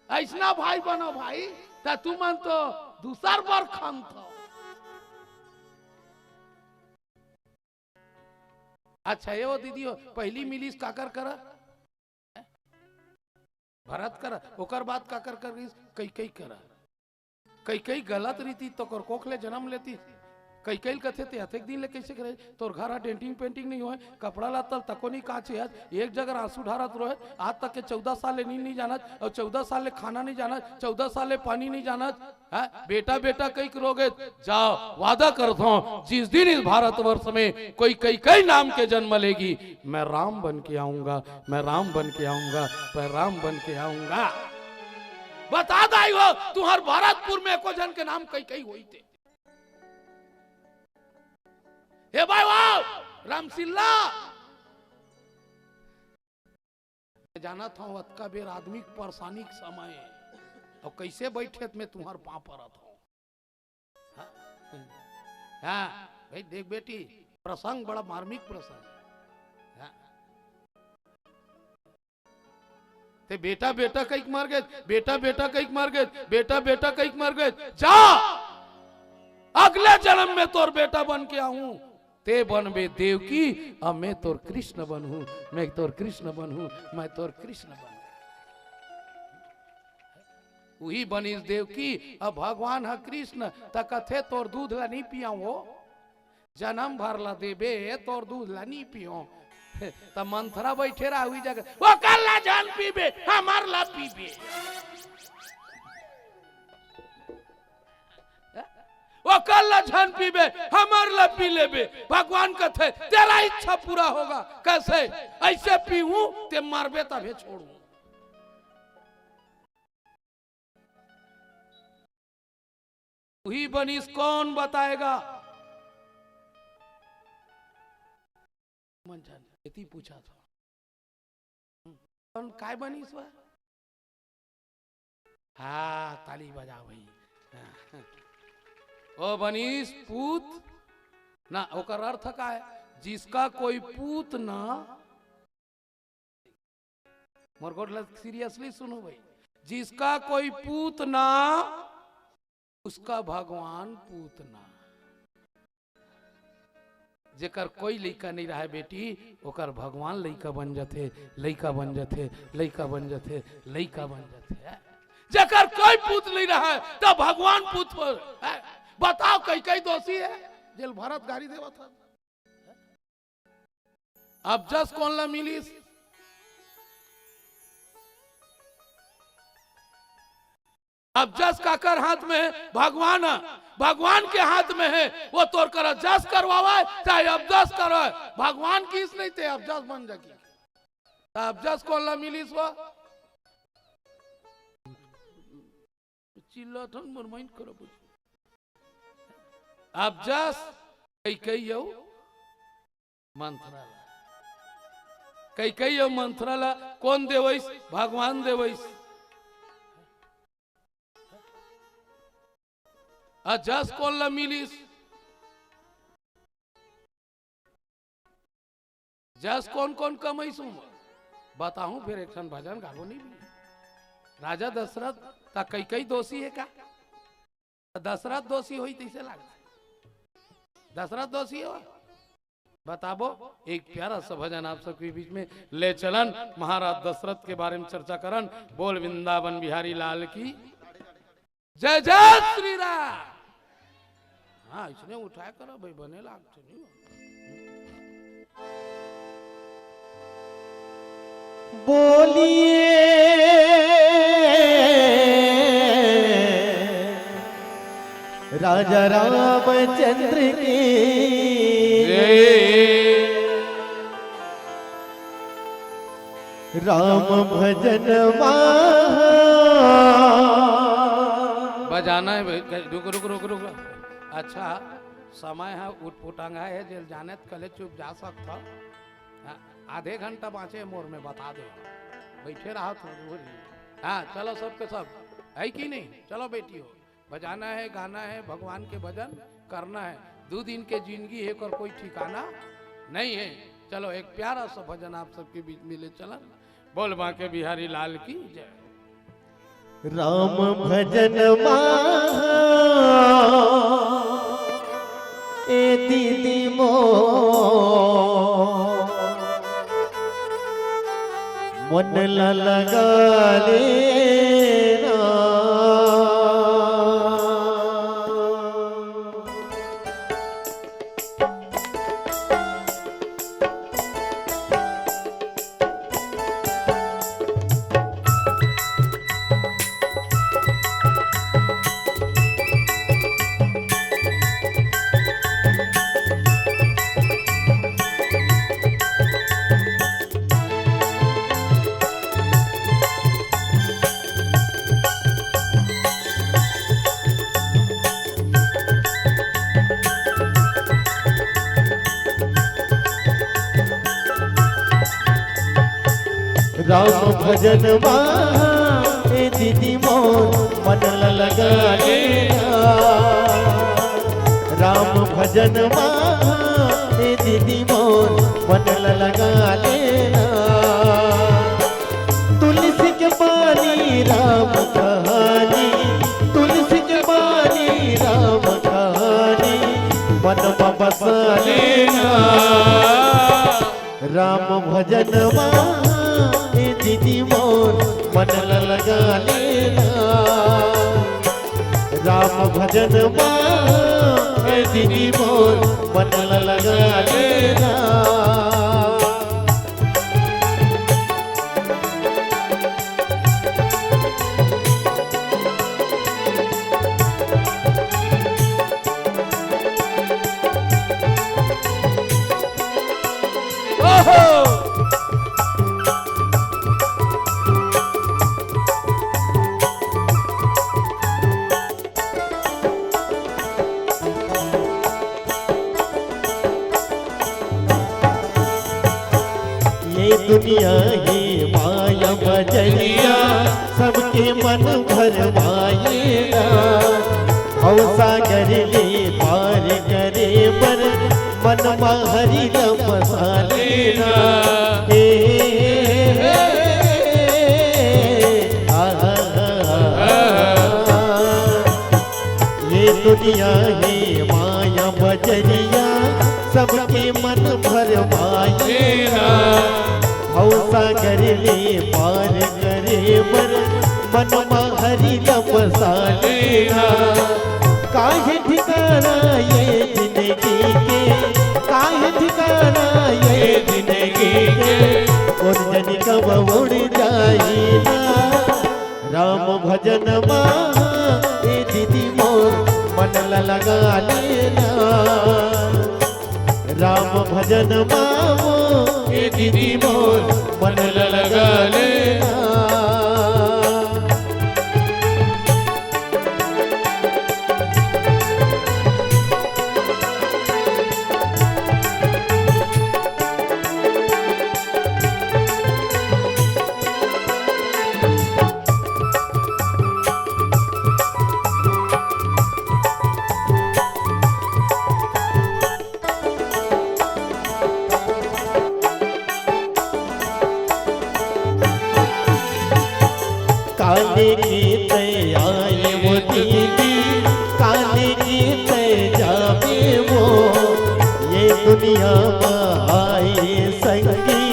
ऐसना भाई बनो भाई ता तू मन तो दूसर बार खान था अच्छा ये वो दीदी पहली मिलीस काकर कर भरत कर ओकर बात काकर कर कई कई कर कई कई गलत रीति तो कर कोखले जन्म लेती कई कई कथे ते हथेक दिन ले कैसे करे तोर घर डेंटिंग पेंटिंग नहीं होए कपड़ा लातल तको नहीं काचे आज एक जगह आंसू ढारत रोहे आज तक के 14 साल ले नींद नहीं जानत और 14 साल ले खाना नहीं जानत 14 साल ले पानी नहीं जानत है बेटा बेटा कई करोगे जाओ वादा करता हूं जिस दिन इस भारतवर्ष में कोई कई कई नाम के जन्म लेगी मैं राम बन के आऊंगा मैं राम बन के आऊंगा मैं राम बन के आऊंगा बता दाई हो तुम्हार भारतपुर में एको जन के नाम कई कई हुई थे हे भाई वाह रामसिल्ला जाना था का बेर आदमी परेशानी के समय और कैसे बैठे में तुम्हार पाँव पर हाँ भाई देख बेटी प्रसंग बड़ा मार्मिक प्रसंग ते बेटा बेटा कई मर गए बेटा बेटा कई मर गए बेटा बेटा कई मर गए जा अगले जन्म में तोर बेटा बन के आऊं ते बनबे देवकी अब मैं तोर कृष्ण बनूं मैं तोर कृष्ण बनूं मैं तोर कृष्ण बनूं वही बनीस देवकी अब भगवान है कृष्ण तकथे तोर दूध ला नहीं पियाऊं हो जन्म भर ला देबे तोर दूध ला नहीं पियो त मंथरा बैठे रहा हुई जगह वो कल ला जान पीबे हमार ला पीबे वो कल ला जान पीबे हमार ला पी लेबे भगवान कथे तेरा इच्छा पूरा होगा कैसे ऐसे पीऊं ते मारबे तबे छोड़ू वही बनीस कौन बताएगा मन जान इतनी पूछा था कौन काय बनीस वा हाँ ताली बजा भाई ओ बनीस पूत ना ओकर अर्थ का है जिसका कोई पूत ना मोर सीरियसली सुनो भाई जिसका कोई पूत ना उसका भगवान पूत ना जेकर कोई लइका नहीं रहा बेटी ओकर भगवान लइका बन जाते लइका बन जाते लइका बन जाते लइका बन जाते जेकर कोई पूत नहीं रहा है तो भगवान पूत है बताओ कई कई दोषी है जेल भारत गाड़ी देवा था अब जस कौन ला मिली अब जस काकर हाथ में भगवान भगवान के हाथ में है, वो तोड़ कर अभ्यास करवावे चाहे अभ्यास करो, भगवान की इस नहीं थे अभ्यास बन जाएगी। अभ्यास कौन ला मिलीस वो चिल्ला थन मरमाइन करो अभ्यास कई यो मंत्रालय कई यो मंत्रालय कौन देवैस भगवान देवैस अभ्यास कौन ला मिलीस जस कौन कौन कमाईसू बताऊं फिर एक क्षण भजन गावो नहीं भी राजा दशरथ ता कई दोषी है का दशरथ दोषी हुई तैसे लगता दशरथ दोषी हो बताबो। एक प्यारा सा भजन आप सबके बीच में ले चलन महाराज दशरथ के बारे में चर्चा करन। बोल वृंदावन बिहारी लाल की जय जय श्री राम। हाँ इसने उठाया करो भाई बने लागते नहीं बोलिए राजा रामचंद्र की राम भजन बजाना है रुक रुक रुक रुक। अच्छा समय है उठपुटांगा है जेल जाने कले चुप जा सकता आधे घंटा बाँचे मोर में बता दे बैठे रहा तो हाँ चलो सबके सब है कि नहीं चलो बेटी हो बजाना है गाना है भगवान के भजन करना है 2 दिन के जिंदगी है और कोई ठिकाना नहीं है। चलो एक प्यारा सा भजन आप सबके बीच में ले चला। बोल बांके बिहारी लाल की जय। राम भजन ए दीदी मो मन लगा लेना राम भजन ए दीदी मोर मन लगा लेना राम भजन ए दीदी मोर मन लगा लेना तुलसी के पानी राम कहानी तुलसी के पानी राम कहानी मन में बसा लेना राम भजन दीदी मोर मन लगा लेना राम भजन दीदी मोर मन लगा लेना। दुनिया ही माया बजरिया सबके मन भरमाएगा सागर ले पार करे पर मन हरि बसा लेना ये दुनिया ही माया बजरिया सबके मन भरमाएगा सागर ले पार करे पर मन हरि बसा लेना काहे ठिकाना ये जिंदगी के काहे ठिकाना ये जिंदगी के और जन कब उड़ जाएगा राम भजन ए दीदी मोर मन लगा लेना राम भजन मामो ए दीदी मोर मन लगा लेना। काले की तैयारी वो दीदी काले की तैयारी वो ये दुनिया में आए संगी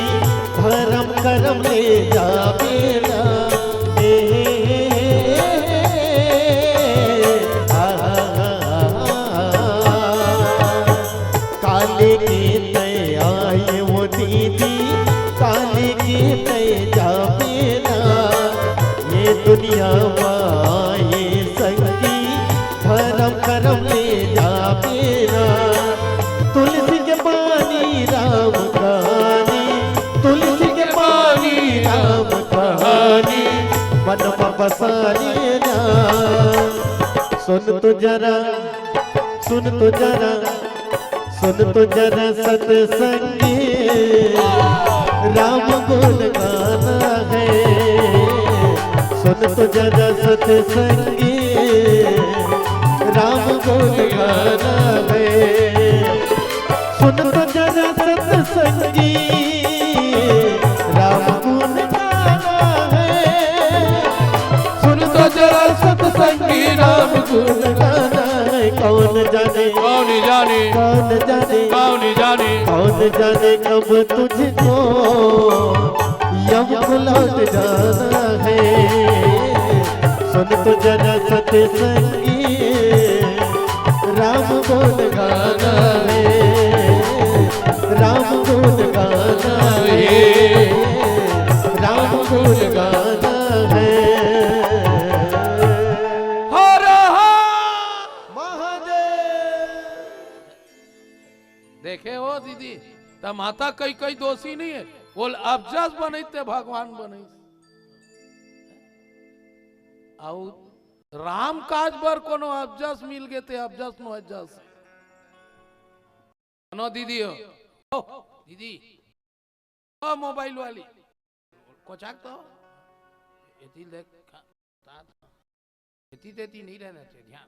धर्म करम ले जावे ना काले की तैयारी वो दीदी काले की तैयारी ना दुनिया माए संगी धर्म करम ले जावेना। तुलसी के पानी राम कहानी तुलसी के पानी राम कहानी मन में बसा लेना। सुन तो जरा सुन तो जरा सुन तो जरा सत्संगी राम गुण गाना है। सुन तो जरा सत्संगी राम गुण गाना है। सुन तो जरा सत्संगी राम गुण गाना है। सुन तो जरा सत्संगी राम गुण गाना है। कौन जाने कौन जाने कौन जाने कौन जाने कौन जाने कब तुझको यम लौट जाना है। सुन तो जरा सत्संगी राम गुण गाना है। राम गुण गाना है। राम गुण गाना है। हर महादेव देखे हो दीदी त माता कई कई दोषी नहीं है बोल अबजस बनते भगवान बन राम काज बर कोनो अबजस मिल गए थे अबजस नो अबजस नो दीदी हो ओ, दीदी ओ मोबाइल वाली कोचाक तो एती देख एती देती नहीं रहना चाहिए ध्यान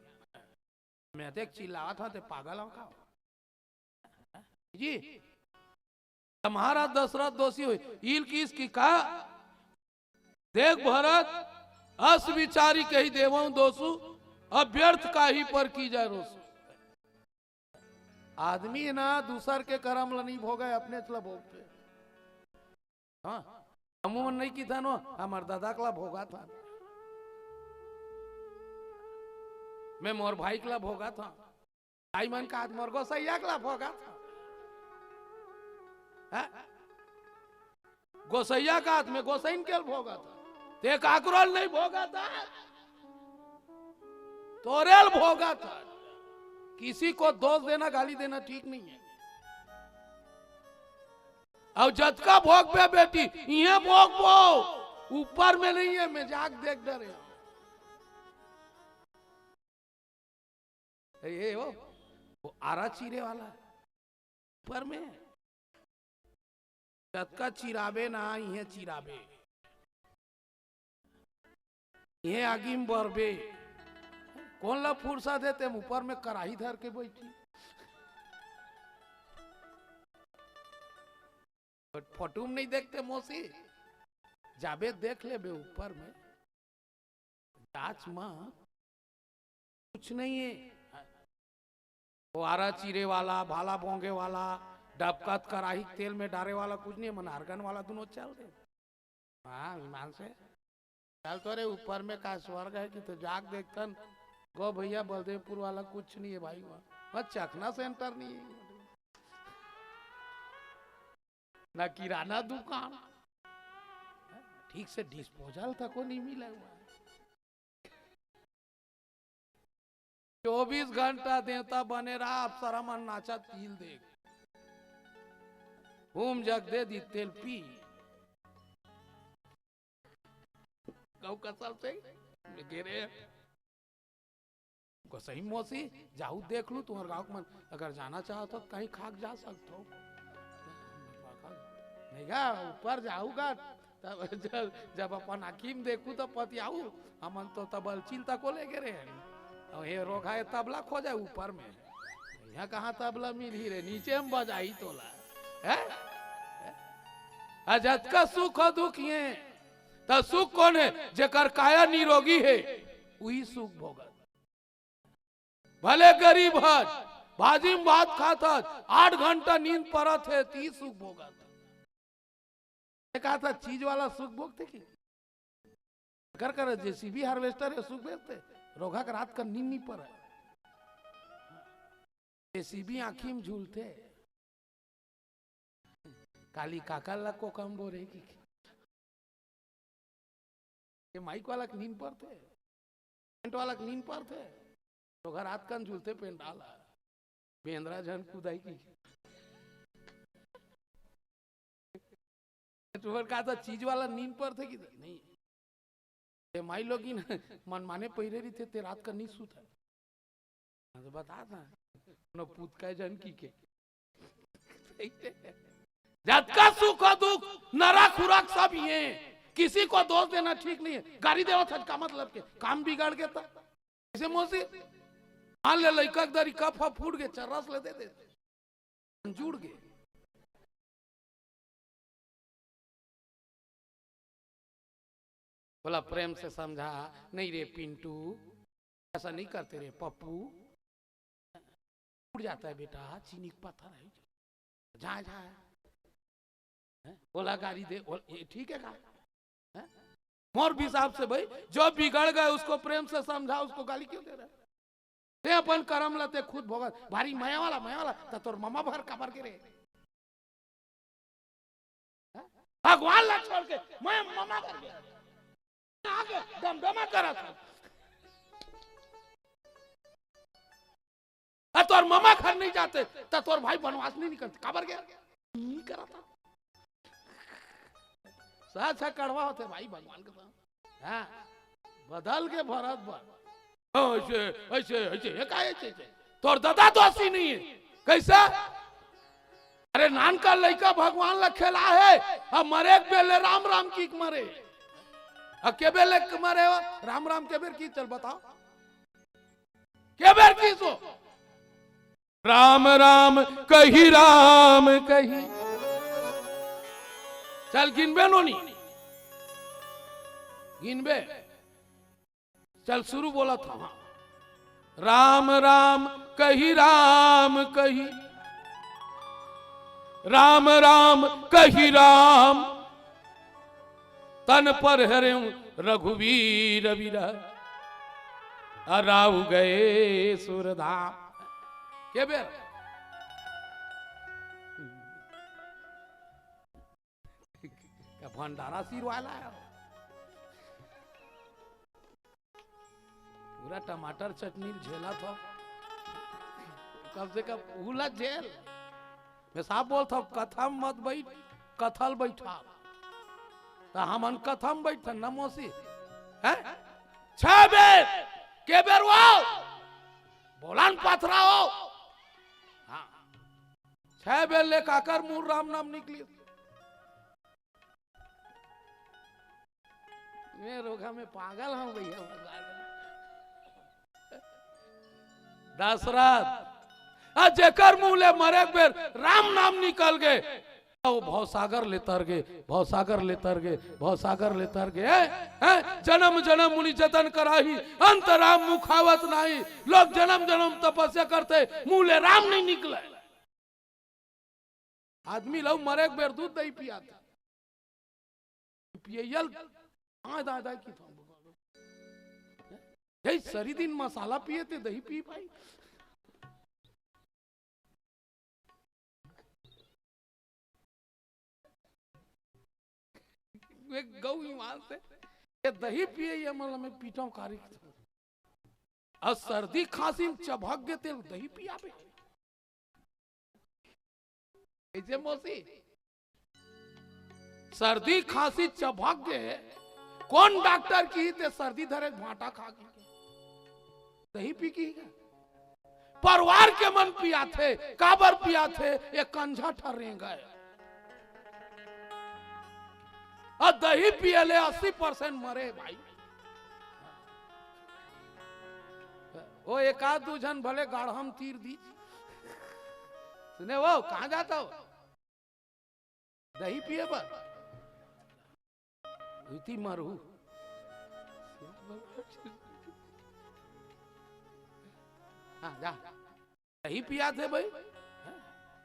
मैं देख चिल्लावा था ते पागल हो का जी तुम्हारा दशरथ दोषी हुई ईल किस की का देख भरत अस विचारी कही देवं दोषु अभ्यर्थ का ही पर की जाए रोसु। आदमी ना दूसर के कर्म नहीं भोगे अपने चला भोगते। हाँ अमूमन नहीं की था नो हमार दादा कला भोगा था मैं मोर भाई कला भोगा था भाई मन का मोर गोसैया कला भोगा था। गोसैया का हाथ में गोसैन केल भोगा था ते काकरोल नहीं भोगा था तोरेल भोगा था। किसी को दोष देना गाली देना ठीक नहीं है। अब जतका भोग पे बेटी ये भोग वो ऊपर में नहीं है मैं जाग देख डरे ये वो आरा चीरे वाला ऊपर में जतका चिराबे ना ये चिराबे ये आगिम बरबे कौन ला फुर्सा देते ऊपर में कराही धर के बैठी फोटो में नहीं देखते मौसी जाबे देख ले बे ऊपर में जांच मां कुछ नहीं है। वो आरा चीरे वाला भाला भोंगे वाला डबकत कराही तेल में डारे वाला कुछ नहीं है मन आर्गन वाला दोनों चल रहे। हाँ विमान से चल तो रे ऊपर में का स्वर्ग है कि तो जाग देखतन गो भैया बलदेवपुर वाला कुछ नहीं है भाई वहां चखना सेंटर नहीं है ना किराना दुकान ठीक से डिस्पोजल तक को नहीं मिला हुआ 24 घंटा देवता बने रहा, अप्सरा मन नाचा तिल देख, घूम जग दे दी तेल पी गौ कसम से गिरे को सही मौसी जाऊ देख लू तुम्हारे गाँव मन, अगर जाना चाहो तो कहीं खाक जा सकते हो, नहीं गा ऊपर जाऊंगा तब जब अपन हकीम देखू तो पति आऊ हमन तो तबल चिंता को ले गे और ये रोग है तबला खो जाए ऊपर में, यहाँ कहाँ तबला मिल ही रे, नीचे में बजाई तोला है। अजत का सुख और दुख ये तो सुख कौन है, जेकर काया निरोगी है वही सुख भोगत, भले गरीब है भाजी में भात खाता 8 घंटा नींद परत है ती सुख भोगत। कहा था चीज वाला सुख भोगते की कर जेसीबी हार्वेस्टर है सुख बेचते, रोगा का रात का नींद नहीं पर जेसीबी आंखी में झूलते, काली काका लग को कम बोरेगी ये माइक वाला नींद पर थे, पेंट वाला नींद पर थे, रोगा रात का झूलते पेंट डाला बेंद्रा जन कुदाई की कहा था चीज वाला नींद पर थे कि नहीं, माई लोग मन माने पहिरे रही थे ते रात का नहीं सूता, तो बता था पूत का जन की के जब का सुख और दुख नरा खुराक सब ये, किसी को दोष देना ठीक नहीं है, गाड़ी देवा था का मतलब के काम बिगाड़ के था ऐसे मौसी मान ले लइका दरी कफ फूट गए चर्रास ले दे जुड़ गए। बोला प्रेम से समझा, नहीं रे पिंटू ऐसा नहीं करते रे पप्पू, उड़ जाता है बेटा चीनी का पत्थर है जा जा, बोला गाड़ी दे ठीक है कहा मोर भी साहब से भाई जो बिगड़ गए उसको प्रेम से समझा, उसको गाली क्यों दे रहे ते अपन करम लते खुद भोगा भारी माया वाला तो तोर ममा भर कबर के रे भगवान ला छोड़ के मैं ममा भर गया आगे दमदमा करा था, तोर ममा घर नहीं जाते तो तोर भाई बनवास नहीं निकलते काबर गया नहीं करा था, सच कड़वा होते भाई भगवान के साथ हाँ बदल के भरत भर ऐसे ऐसे ऐसे ऐसे तोर दादा तो ऐसी नहीं है कैसा, अरे नान का लड़का भगवान ला खेला है, अब मरे बेले राम राम की मरे के बेले मरे राम राम के बेर की चल बताओ के बेर की सो राम राम कही चल गिनबे नो नहीं गिनबे चल शुरू बोला था हाँ। राम राम कही राम राम कही राम तन पर हरे रघुवीर विरह राहु गए सुरधाम के बेर भंडारा सिर वाला है पूरा टमाटर चटनी झेला था कब से कब उला झेल मैं साफ बोलता हूँ कथम मत बैठ कथल बैठा तो हमन कथम बैठ न मौसी है 6 बेर के बेर वो बोलान पाथरा हो हाँ 6 बेर ले काकर मूर राम नाम निकली मैं रोगा में पागल हूं भैया दशरथ जेकर मुंह ले मरे बेर राम नाम निकल गए वो भवसागर ले तर गए जन्म जन्म मुनि जतन कराही अंत राम मुखावत नहीं, लोग जन्म जन्म तपस्या करते मुंह ले राम नहीं निकले, आदमी लोग मरे बेर दूध नहीं पिया था पियल दादा की यही सरी दिन मसाला पिए थे दही पी पाई गौ ईमान से ये दही पिए ये मतलब मैं पीटा कारी और सर्दी खांसी में चबक गए तेल दही पियाबे ऐसे मौसी सर्दी खांसी चबक गए कौन डॉक्टर की ते सर्दी धरे भाटा खा के दही पी की परिवार के मन पिया थे काबर पिया थे एक कंझा ठर्रे गए और दही पियले 80% मरे भाई वो एक आध दू जन भले गाढ़म तीर दी सुने वो कहां जाता हो दही पिए पर इतनी मरू हाँ जा दही पिया थे भाई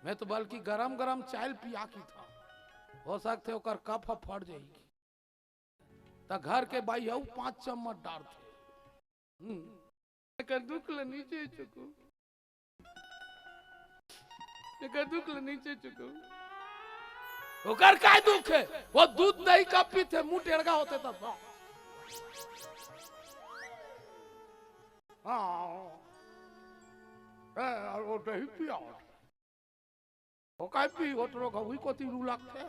मैं तो बल्कि गरम गरम चाय पिया की था हो सकते होकर कफ फट जाएगी तो घर के भाई हूँ 5 चम्मच डाल थे दुख नीचे चुकू दुख नीचे चुकू ओकर काय दुख है वो दूध दही का पीते मुंह टेढ़ा होते तब हाँ वो दही पिया वो काय पी वो तो घी को तीरू लगते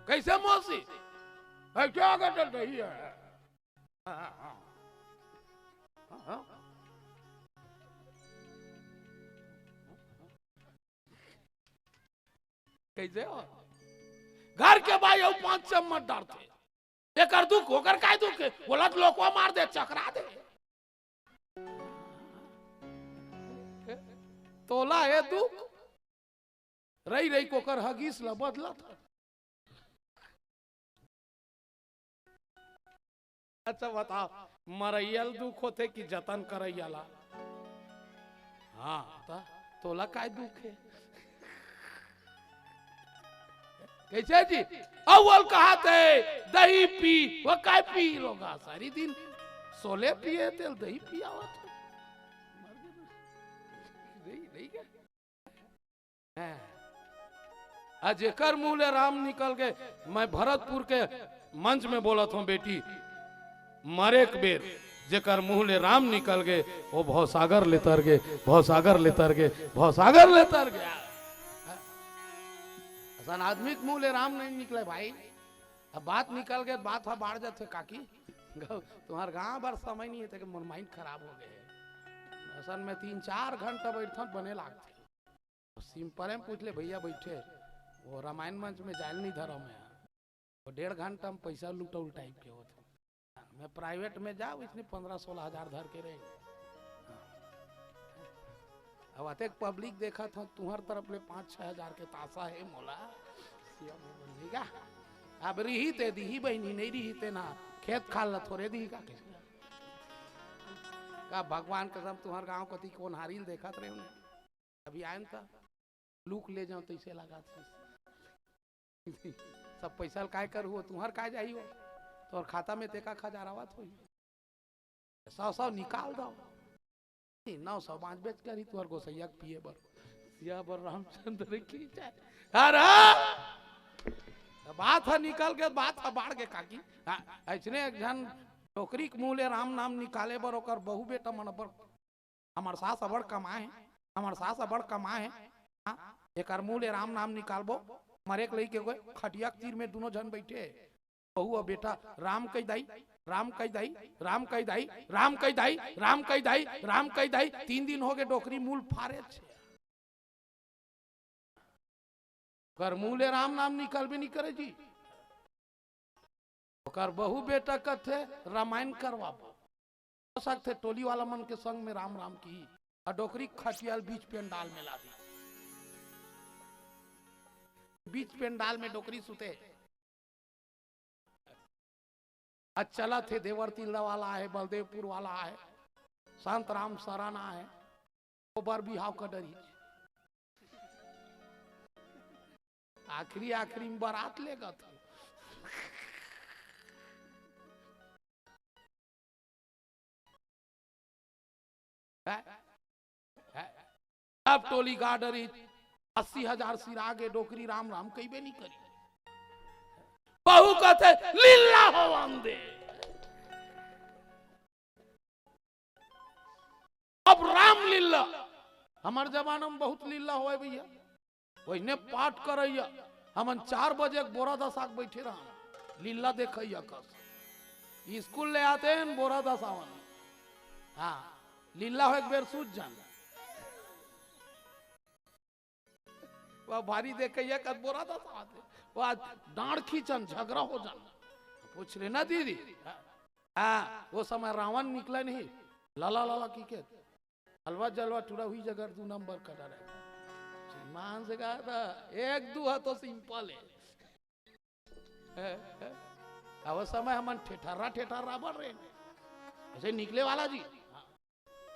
कैसे मौसी है क्या करते दही है कैसे हो घर के भाई 5 चम्मच डालते एक दुख होकर काय दुख है बोला तो लोग मार दे चकरा दे तोला है दुख रही रही को कर हगीस ला बदला था अच्छा बताओ मरैयल दुख होते कि जतन करैयाला हाँ तोला काय दुख है कैसे जी अव्वल कहा थे दही पी वो काय पी लोग सारी दिन सोले पिए तेल दही पिया हुआ था आज कर मूले राम निकल गए मैं भरतपुर के मंच में बोला था बेटी मरे एक बेर जेकर मुहले राम निकल गए वो भवसागर ले तर गए भवसागर ले तर गए भवसागर ले तर गया सन आदमी के मुहले राम नहीं निकले भाई अब बात निकल गए बात बाढ़ जाते काकी तुम्हारे गांव भर समय नहीं है मन माइंड खराब हो गए असन में 3-4 घंटा बैठा बने लागते सिंपल में पूछ ले भैया बैठे वो रामायण मंच में जायल नहीं धरा मैं वो 1.5 घंटा में पैसा लुटौल टाइप के होते मैं प्राइवेट में जाऊँ इसने 15-16 हजार धर के रहे अब अतेक पब्लिक देखा था तुम्हार तरफ ले 5-6 हजार के तासा है मोला अब रही ते दी बहनी नहीं रही ते ना खेत खाल ला थोड़े दी का भगवान कसम तुम्हार गांव कति कौन हारिल देखा रहे उन्हें अभी आयन था लूक ले जाओ तो इसे लगा सब पैसा काय कर हुआ तुम्हार काय जाई हो तो खाता में तेका खजारावत हो 100 निकाल दो 900 बांच बेच कर ही तुहर गोसैया पिए बर रामचंद्र की जाए अरे बात है निकल के बात है बाढ़ के काकी ऐसने एक जन टोकरी के मुँह राम नाम निकाले बर ओकर बहु बेटा मन पर हमार सास अबड़ कमाए है हमार सास अबड़ कमाए है एक मुँह राम नाम निकालबो हमारे एक लई के खटिया तीर में दोनों जन बैठे बहु और बेटा राम कई दाई राम कई दाई राम कई दाई राम कई दाई राम कई दाई राम कई दाई 3 दिन हो गए डोकरी मूल फारे कर मूले राम नाम निकल भी नहीं करे जी कर बहु बेटा कथे रामायण करवा हो सकते टोली वाला मन के संग में राम राम की और डोकरी खटियाल बीच पेंडाल में ला दी बीच पेंडाल में डोकरी सुते चला थे देवर तिल्ला वाला है बलदेवपुर वाला है संत राम सराना है बर बिहाव का डरी आखिरी में बारात लेगा था अब टोली गाडरी 80,000 सिरा गे डोकरी राम राम कई बे नहीं करी बहु कहते लीला हो दे हमार जमाना में बहुत लीला हुआ भैया, वही पाठ करैया हमन 4 बजे बोरा दसाक बैठे रहा लीला देखैया कस स्कूल ले आते हैं बोरा दसावन। हाँ लीला हो एक बेर सूझ जाना वह भारी देखैया कद बोरा दसाते वह डांड खींचन झगड़ा हो जाना पूछ रहे ना दीदी। हाँ वो समय रावण निकला नहीं लाला लाला की के हलवा जलवा टूरा हुई जगह 2 नंबर कटा रहे मान से कहा था 1-2 है तो सिंपल है। अब समय हम ठेठारा बढ़ रहे ऐसे निकले वाला जी।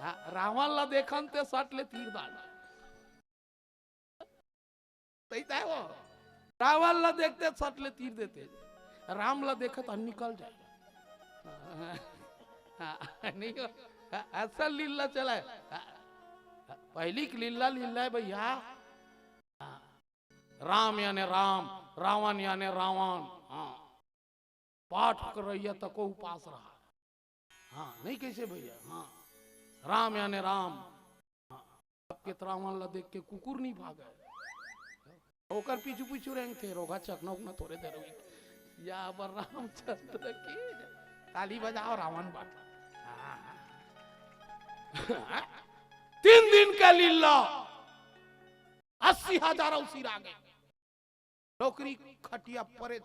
हाँ रावण ला देखन ते सट ले तीर दान सही था वो रावण ला देखते सट ले तीर देते राम ला देखत निकल जाए। नहीं ऐसा लीला चला है पहली की लीला लीला है भैया। राम यानी राम रावण यानी रावण। हाँ पाठ कर रही तक को उपास रहा। हाँ नहीं कैसे भैया। हाँ राम यानी राम। हाँ के रावण ला देख के कुकुर नहीं भागा होकर पीछू पीछू रहेंगे थे रोगा चकना उकना थोड़े देर हुई या पर रामचंद्र की ताली बजाओ रावण बात। 3 दिन का लीला 80,000 उसी आ गए नौकरी खटिया परे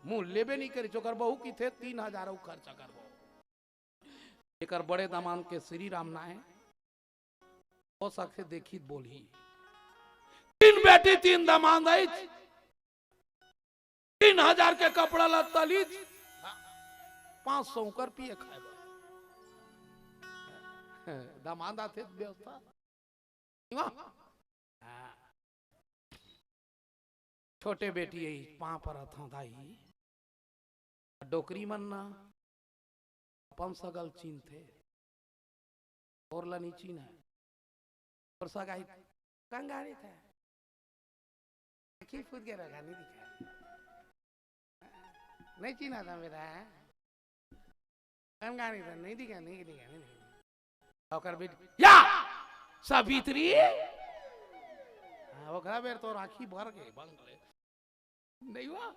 मुंह लेबे नहीं करे चोकर बहू की थे 3,000 खर्चा करबो एक बड़े दामान के श्री राम ना है हो सकते देखी बोली 3 बेटी 3 दामान 3,000 के कपड़ा लत्ता ली 500 कर पिए खाए दामादा थे व्यवस्था छोटे बेटी यही पां पर दाई डोकरी मनना अपन सगल चीन थे और ला नहीं चीन है और सगाई कंगारी था फूट के रखा नहीं दिखा नहीं चीना था मेरा कंगारी था नहीं दिखा नहीं दिखा नहीं दिखा और बेटी या सावित्री ओकरा बेर तो राखी भर गए बंगले नहीं हुआ।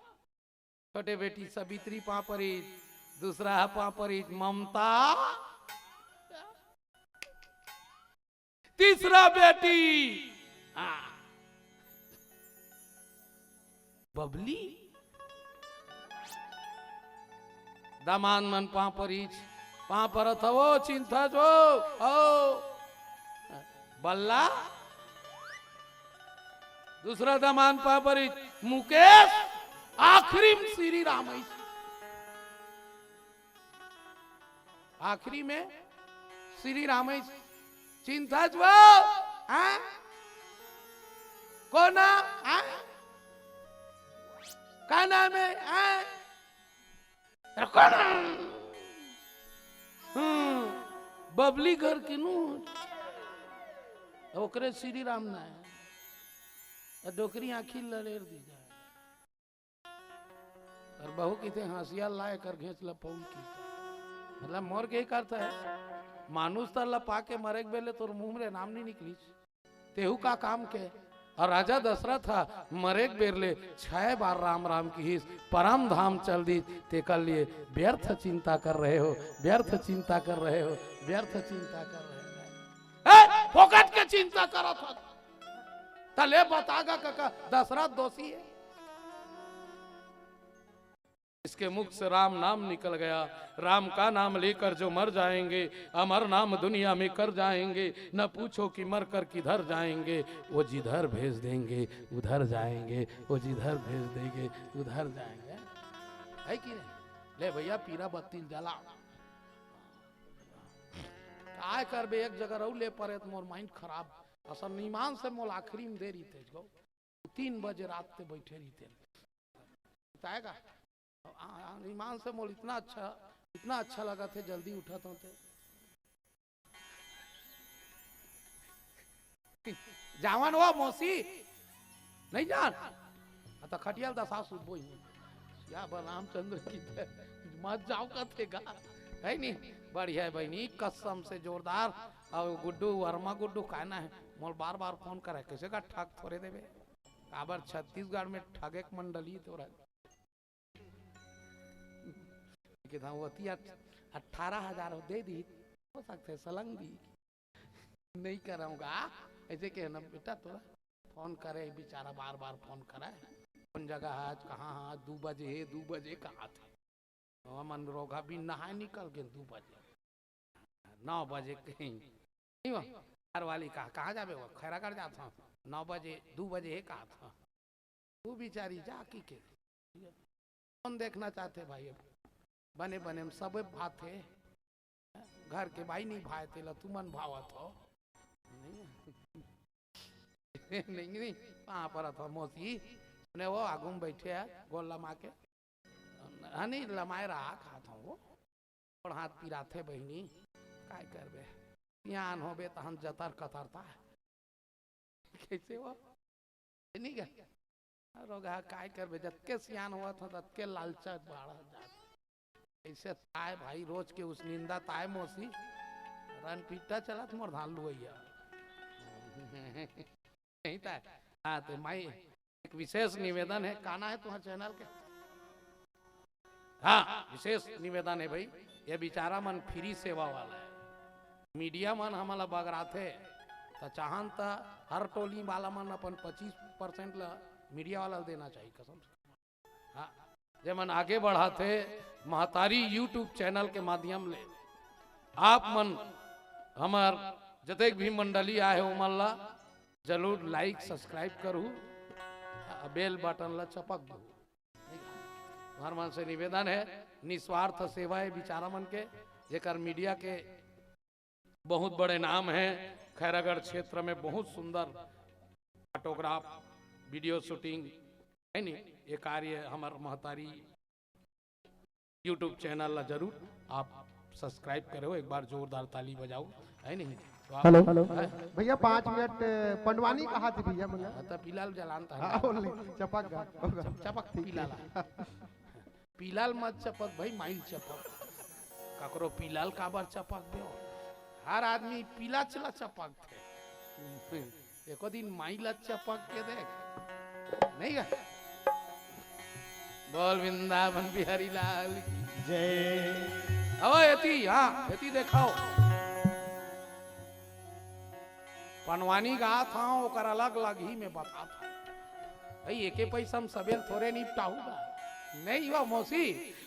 छोटे बेटी सावित्री पापरी दूसरा है पापरी ममता तीसरा बेटी बबली दामान मन पापरी पापर थवो चिंता जो ओ बल्ला दूसरा दामान पापरी मुकेश आखिरी में श्री राम आखिरी में श्री राम चिंता जो कोना का नाम है बबली घर की नू ओकरे श्री राम ना है डोकरी आखी लड़ेर दी जाए और बहू की थे हंसिया लाए कर घेच लपौल की मतलब मोर के ही करता है मानुस तर लपा के मरे के बेले तोर मुंह में नाम नहीं निकली तेहू का काम के और राजा दशरथ था मरे के बेरले 6 बार राम राम की हिस परम धाम चल दी ते कर लिए व्यर्थ चिंता कर रहे हो व्यर्थ चिंता कर रहे हो व्यर्थ चिंता कर रहे हो फोकट के चिंता करो था तले बतागा काका दशरथ दोषी है इसके मुख से राम नाम निकल गया राम का नाम लेकर जो मर जाएंगे अमर नाम दुनिया में कर जाएंगे न पूछो कि मर कर किधर जाएंगे वो जिधर भेज देंगे उधर जाएंगे वो जिधर भेज देंगे उधर जाएंगे है कि नहीं ले भैया पीरा बत्ती जला आय कर बे एक जगह रहू ले परे तो मोर माइंड खराब असल नीमान से मोल आखिरी में देरी थे 3 बजे रात से बैठे रही थे बताएगा ईमान से मोल इतना अच्छा लगा थे जल्दी उठा तो जावन हुआ मौसी नहीं जान तो खटियाल दशा सुबो या रामचंद्र की मत जाओ का थे है नहीं बढ़िया है बहनी कसम से जोरदार और गुड्डू वर्मा गुड्डू कहना है मोल बार बार फोन करे कैसे का ठग थोड़े देवे काबर छत्तीसगढ़ में ठगे के मंडली तो रह कि था वो 18,000 दे दी हो सकते सलंग दी नहीं कराऊंगा ऐसे के ना बेटा तोरा फोन करे बेचारा बार बार फोन करे कौन जगह है आज कहाँ है 2 बजे कहाँ थे मन रोगा भी नहाए निकल के 2 बजे 9 बजे कहीं नहीं वो घर वाली कहाँ जाबे वो खैरा कर जाता हूँ 9 बजे 2 बजे कहा था तू बिचारी जा की के कौन देखना चाहते भाई बने बने हम सब बात है घर के भाई नहीं भाई थे तू मन भावत हो नहीं कहाँ पर था मोसी ने वो आगू में बैठे है गोल लमा के नहीं लमाए रहा खाता वो और हाथ पीरा थे बहनी काय करबे सियान होबे तो हम जतर कतरता कैसे वो नहीं क्या रोगा काय करबे जतके सियान हुआ था ततके लालचा बढ़ जाता ऐसे ताए भाई रोज के उस निंदा ताए मोसी रन पीटा चला तुम धान लुइया नहीं ताए हाँ तो माई एक विशेष निवेदन है काना है तुम्हारे चैनल के हाँ विशेष निवेदन है भाई ये बेचारा मन फ्री सेवा वाला है मीडिया मन हमारा बगराते तो चाहन तो हर टोली वाला मन अपन 25% ला मीडिया वाला देना चाहिए कसम से हाँ जे मन आगे बढ़ाते महतारी यूट्यूब चैनल के माध्यम ले आप मन हमार जतेक भी मंडली आए हो मन ला जरूर लाइक सब्सक्राइब करू बेल बटन ला चपक दो हर मन से निवेदन है निस्वार्थ सेवा है बिचारा मन के जेकर मीडिया के बहुत बड़े नाम हैं खैरागढ़ क्षेत्र में बहुत सुंदर फोटोग्राफ वीडियो शूटिंग है नहीं ये कार्य हमारे महतारी यूट्यूब चैनल ला जरूर आप सब्सक्राइब करो एक बार जोरदार ताली बजाओ है नहीं हेलो भैया 5 मिनट पंडवानी कहा थी भैया मुझे तो पिलाल जलानता है चपक चपक पिलाला पिलाल मत चपक भाई माइल चपक ककरो पिलाल काबर चपक दो हर आदमी पीला चला चपक थे एको दिन माइला चपक के देख नहीं गा बोल वृंदावन बिहारी लाल जय अब यति हाँ यति देखाओ पनवानी गा था ओकर अलग अलग ही में बता था भाई एके पैसा हम सबेल थोड़े निपटाऊंगा नहीं हुआ मौसी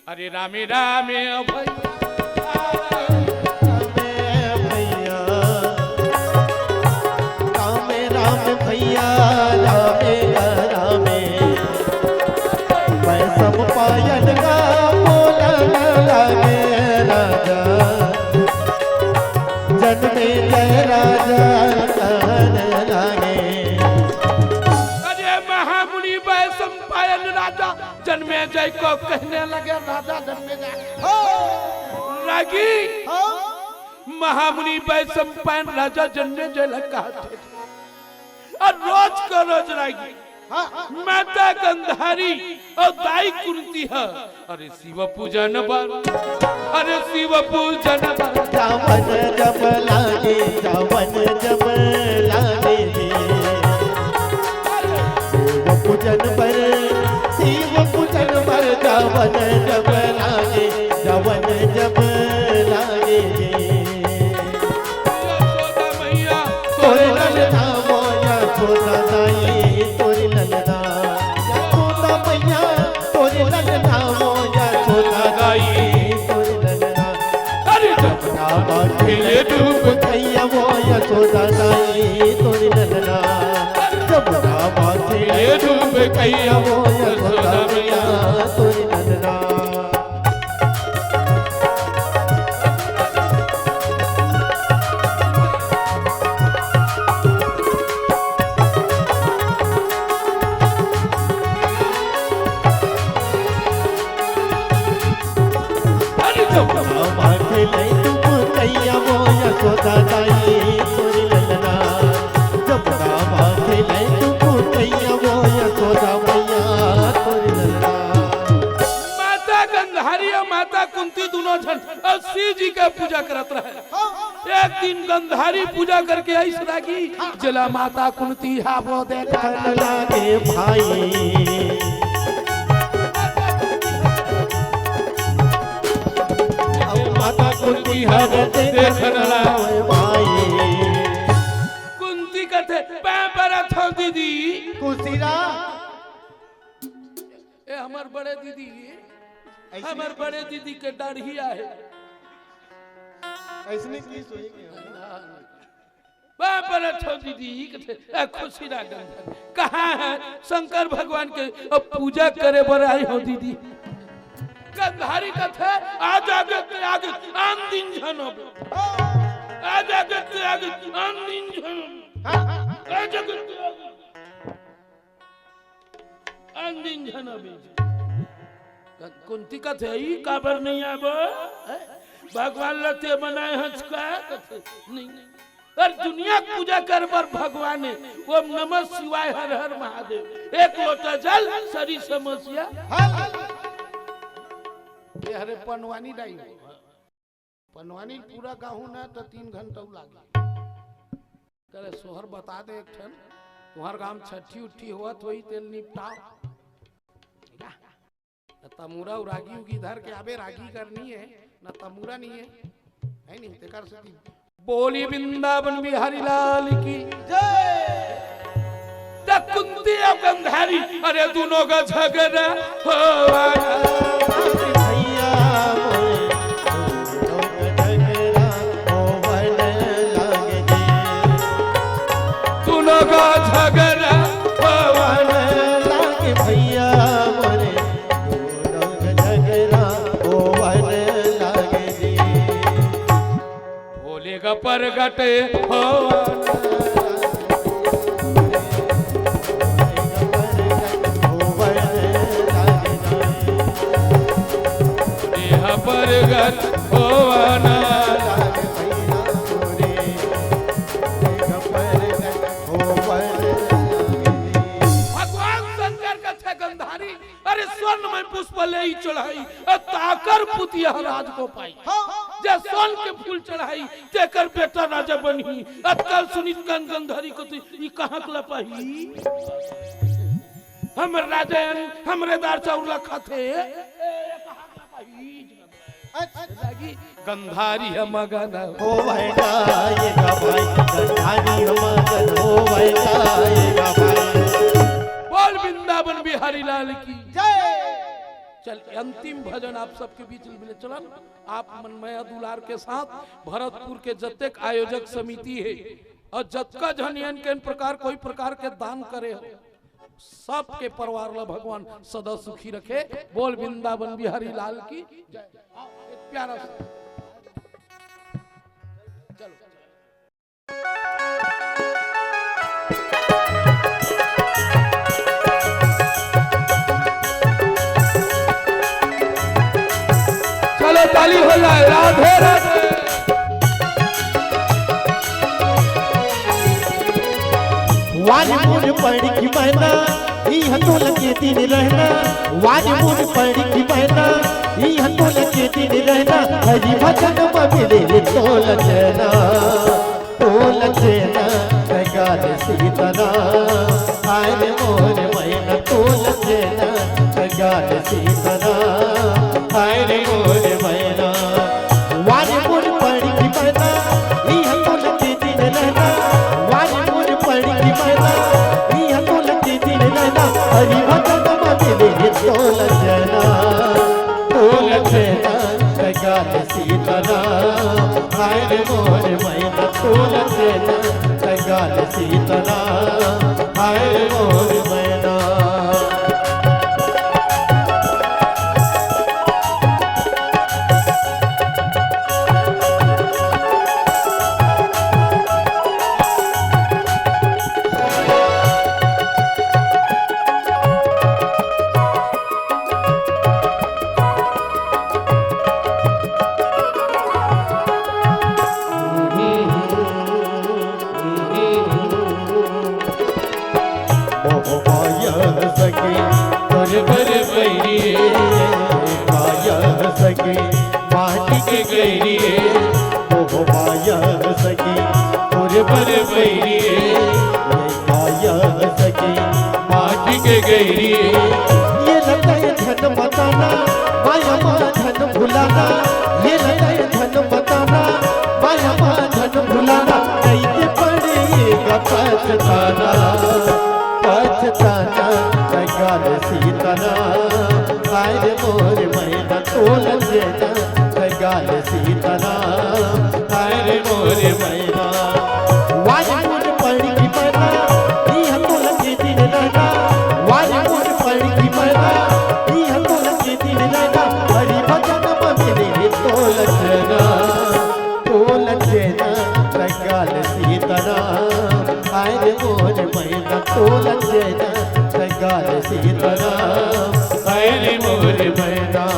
अरे रामे रामे भैया रामे रामे मैं सब पायन का बोलन लगे राजा जन्मे जय राजा अरे महामुनि वैश्व पायन राजा जन्मे जय को कहने लगे राजा जन्मे जय रागी महामुनि वैश्व पायन राजा जन्मे जय लगा और रोज को रोज रागी माता गंधारी और दाई कुंती है अरे शिव पूजन पर अरे शिव पूजन पर जावन जब लागे जावन जब लागे शिव पूजन पर जावन जब लागे जावन जब लागे मैया तोरे ललना मोया सोना दाई तोरे ललना सोना मैया तोरे ललना मोया सोना दाई तोरे ललना अरे जपना बाटे डूब कैया मोया सोना दाई तोरे ललना जपना बाटे डूब कैया मोया सोना मैया तोरे ललना सोदा दाई तोरी ललना जपना माथे ले तू कैया मोया सोदा मैया तोरी ललना माता गंधारी माता कुंती दोनों जन शिव जी का पूजा करत रहे। एक दिन गंधारी पूजा करके ऐसा लगी जला माता कुंती हावो देखने लागे भाई, माता कुंती हावो देखने लागे भाई। कुंती कहते पैपरा था दीदी कुशीरा ए हमार बड़े दीदी, हमार बड़े दीदी के दाढ़िया है। ऐसने की सोई पैपरा था दीदी कहते खुशी ना गंधारी कहाँ है शंकर भगवान के अब पूजा करे बर आई हो दीदी। गंधारी कहते आज आगे आगे आन दिन झनो आज आगे आगे आन दिन झनो आज आगे अंदिन जनबी कुंती का थे ही काबर नहीं आबो भगवान लते बनाए हंस का नहीं और दुनिया पूजा कर पर भगवान है वो नमः शिवाय हर हर महादेव एक लोटा जल सारी समस्या ये हरे पनवानी डाई पनवानी पूरा गाहू ना तो 3 घंटा लागे करे सोहर बता दे एक ठन तुम्हार काम छठी उठी हुआ तो ही तेल निपटाओ न तमुरा रागी उगी धर के आबे रागी करनी है न तमुरा नहीं है नहीं ते कर सकती। बोली वृंदावन बिहारी लाल की जय। कुंती और गंधारी अरे दोनों का झगड़ा हो भैया दोनों का झगड़ा होवन लागे भैया मोरे दोनों का झगड़ा होवन लागे जी। बोले का परगट हो परगट होवाना भगवान शंकर का थे गंधारी अरे स्वर्ण में पुष्प ले ही चढ़ाई ताकर पुतिया राज को पाई जे स्वर्ण के फूल चढ़ाई तेकर बेटा राजा बनी कल सुनी गंधारी को ई कहां कला पाई हमर राजन हमरे दार चाउला खाते गंधारी हम मगन हो भैया ये भाई गंधारी हम मगन हो भैया ये भाई। बोल वृंदावन बिहारी लाल की जय। चल अंतिम भजन आप सबके बीच में चलन आप मनमया दुलार के साथ भरतपुर के जतेक आयोजक समिति है और जतका जनियन के प्रकार कोई प्रकार के दान करे हो सबके परिवार ला भगवान सदा सुखी रखे। बोल वृंदावन बिहारी लाल की जय। एक प्यारा सा चलो चलो ताली हो जाए राधे राधे। वाज मुझ पढ़ की बहना ई हतोल के दिन रहना वाज मुझ पढ़ की बहना ई हतोल के दिन रहना हरि भजन बबले तोल चना गाल सीतना आय मोर मैना तोल चना गाल सीतना आय मोर मैना वाज मुझ पढ़ की बहना ई हतोल के दिन रहना वाज मुझ पढ़ की बहना ई हतोल के दिन रहना हरि भजन बबले तोल चना गाल सीतना आय मोर मैना तोल चना गाल सीतना आय मोर मैना। सके माटी के गैरी ओ माया सखी तोरे पर बैरी ये माया सखी माटी के गैरी ये लगाए धन बताना माया मा धन भुलाना ये लगाए धन बताना माया मा धन भुलाना कैसे पड़ेगा पछताना पछताना गाल सीताना हाय रे मोर मैना तोल जेना गाल सीताना हाय रे मोर मैना वाज मोर पड़ की मैना ई हम तो लगे दिन लगा वाज मोर पड़ की मैना ई हम तो लगे दिन लगा हरि भजन में तोल जेना गाल सीताना हाय रे मोर मैना तोल जेना गाल सीताना हाय रे मोर मैना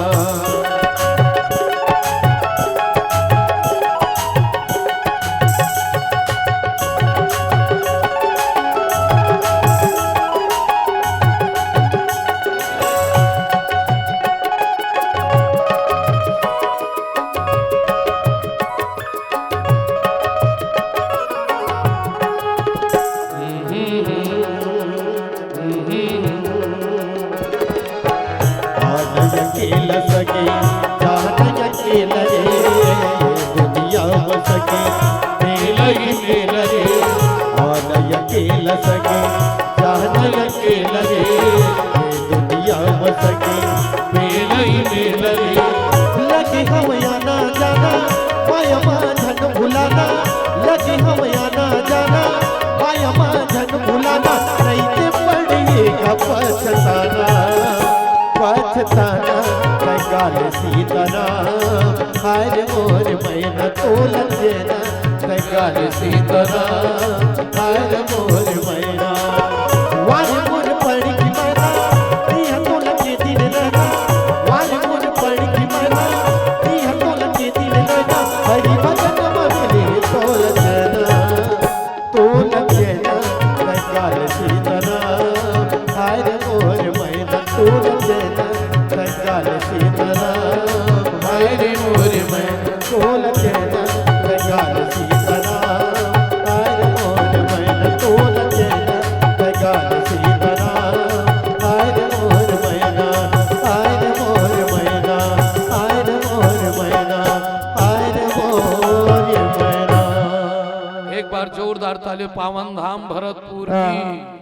अकेला सके जान अकेला रे दुनिया में सके मेला ही मेला रे और अकेला सके जान अकेला रे दुनिया में सके मेला ही मेला रे लगे हम आना जाना माया मा धन भुलाना लगे हम आना जाना माया मा धन भुलाना नहीं पड़ेगा पछताना पछताना गाल सीताना हाय रे मोर मैना तोल जेना गाल सीताना हाय रे मोर मैना वाज मोर पड़ की मैना ई हम तो लगे दिन लगा वाज मोर पड़ की मैना ई हम तो लगे दिन लगा हरि भजन में तोल जेना गाल सीताना हाय रे मोर मैना तोल जेना गाल सीताना हाय रे मोर मैना तोल जेना गाल सीताना हाय रे मोर मैना तोल जेना गाल सीताना हाय रे मोर मैना हाय रे मोर मैना हाय रे मोर मैना हाय रे मोर मैना। एक बार जोरदार ताली पावन धाम भरतपुर की।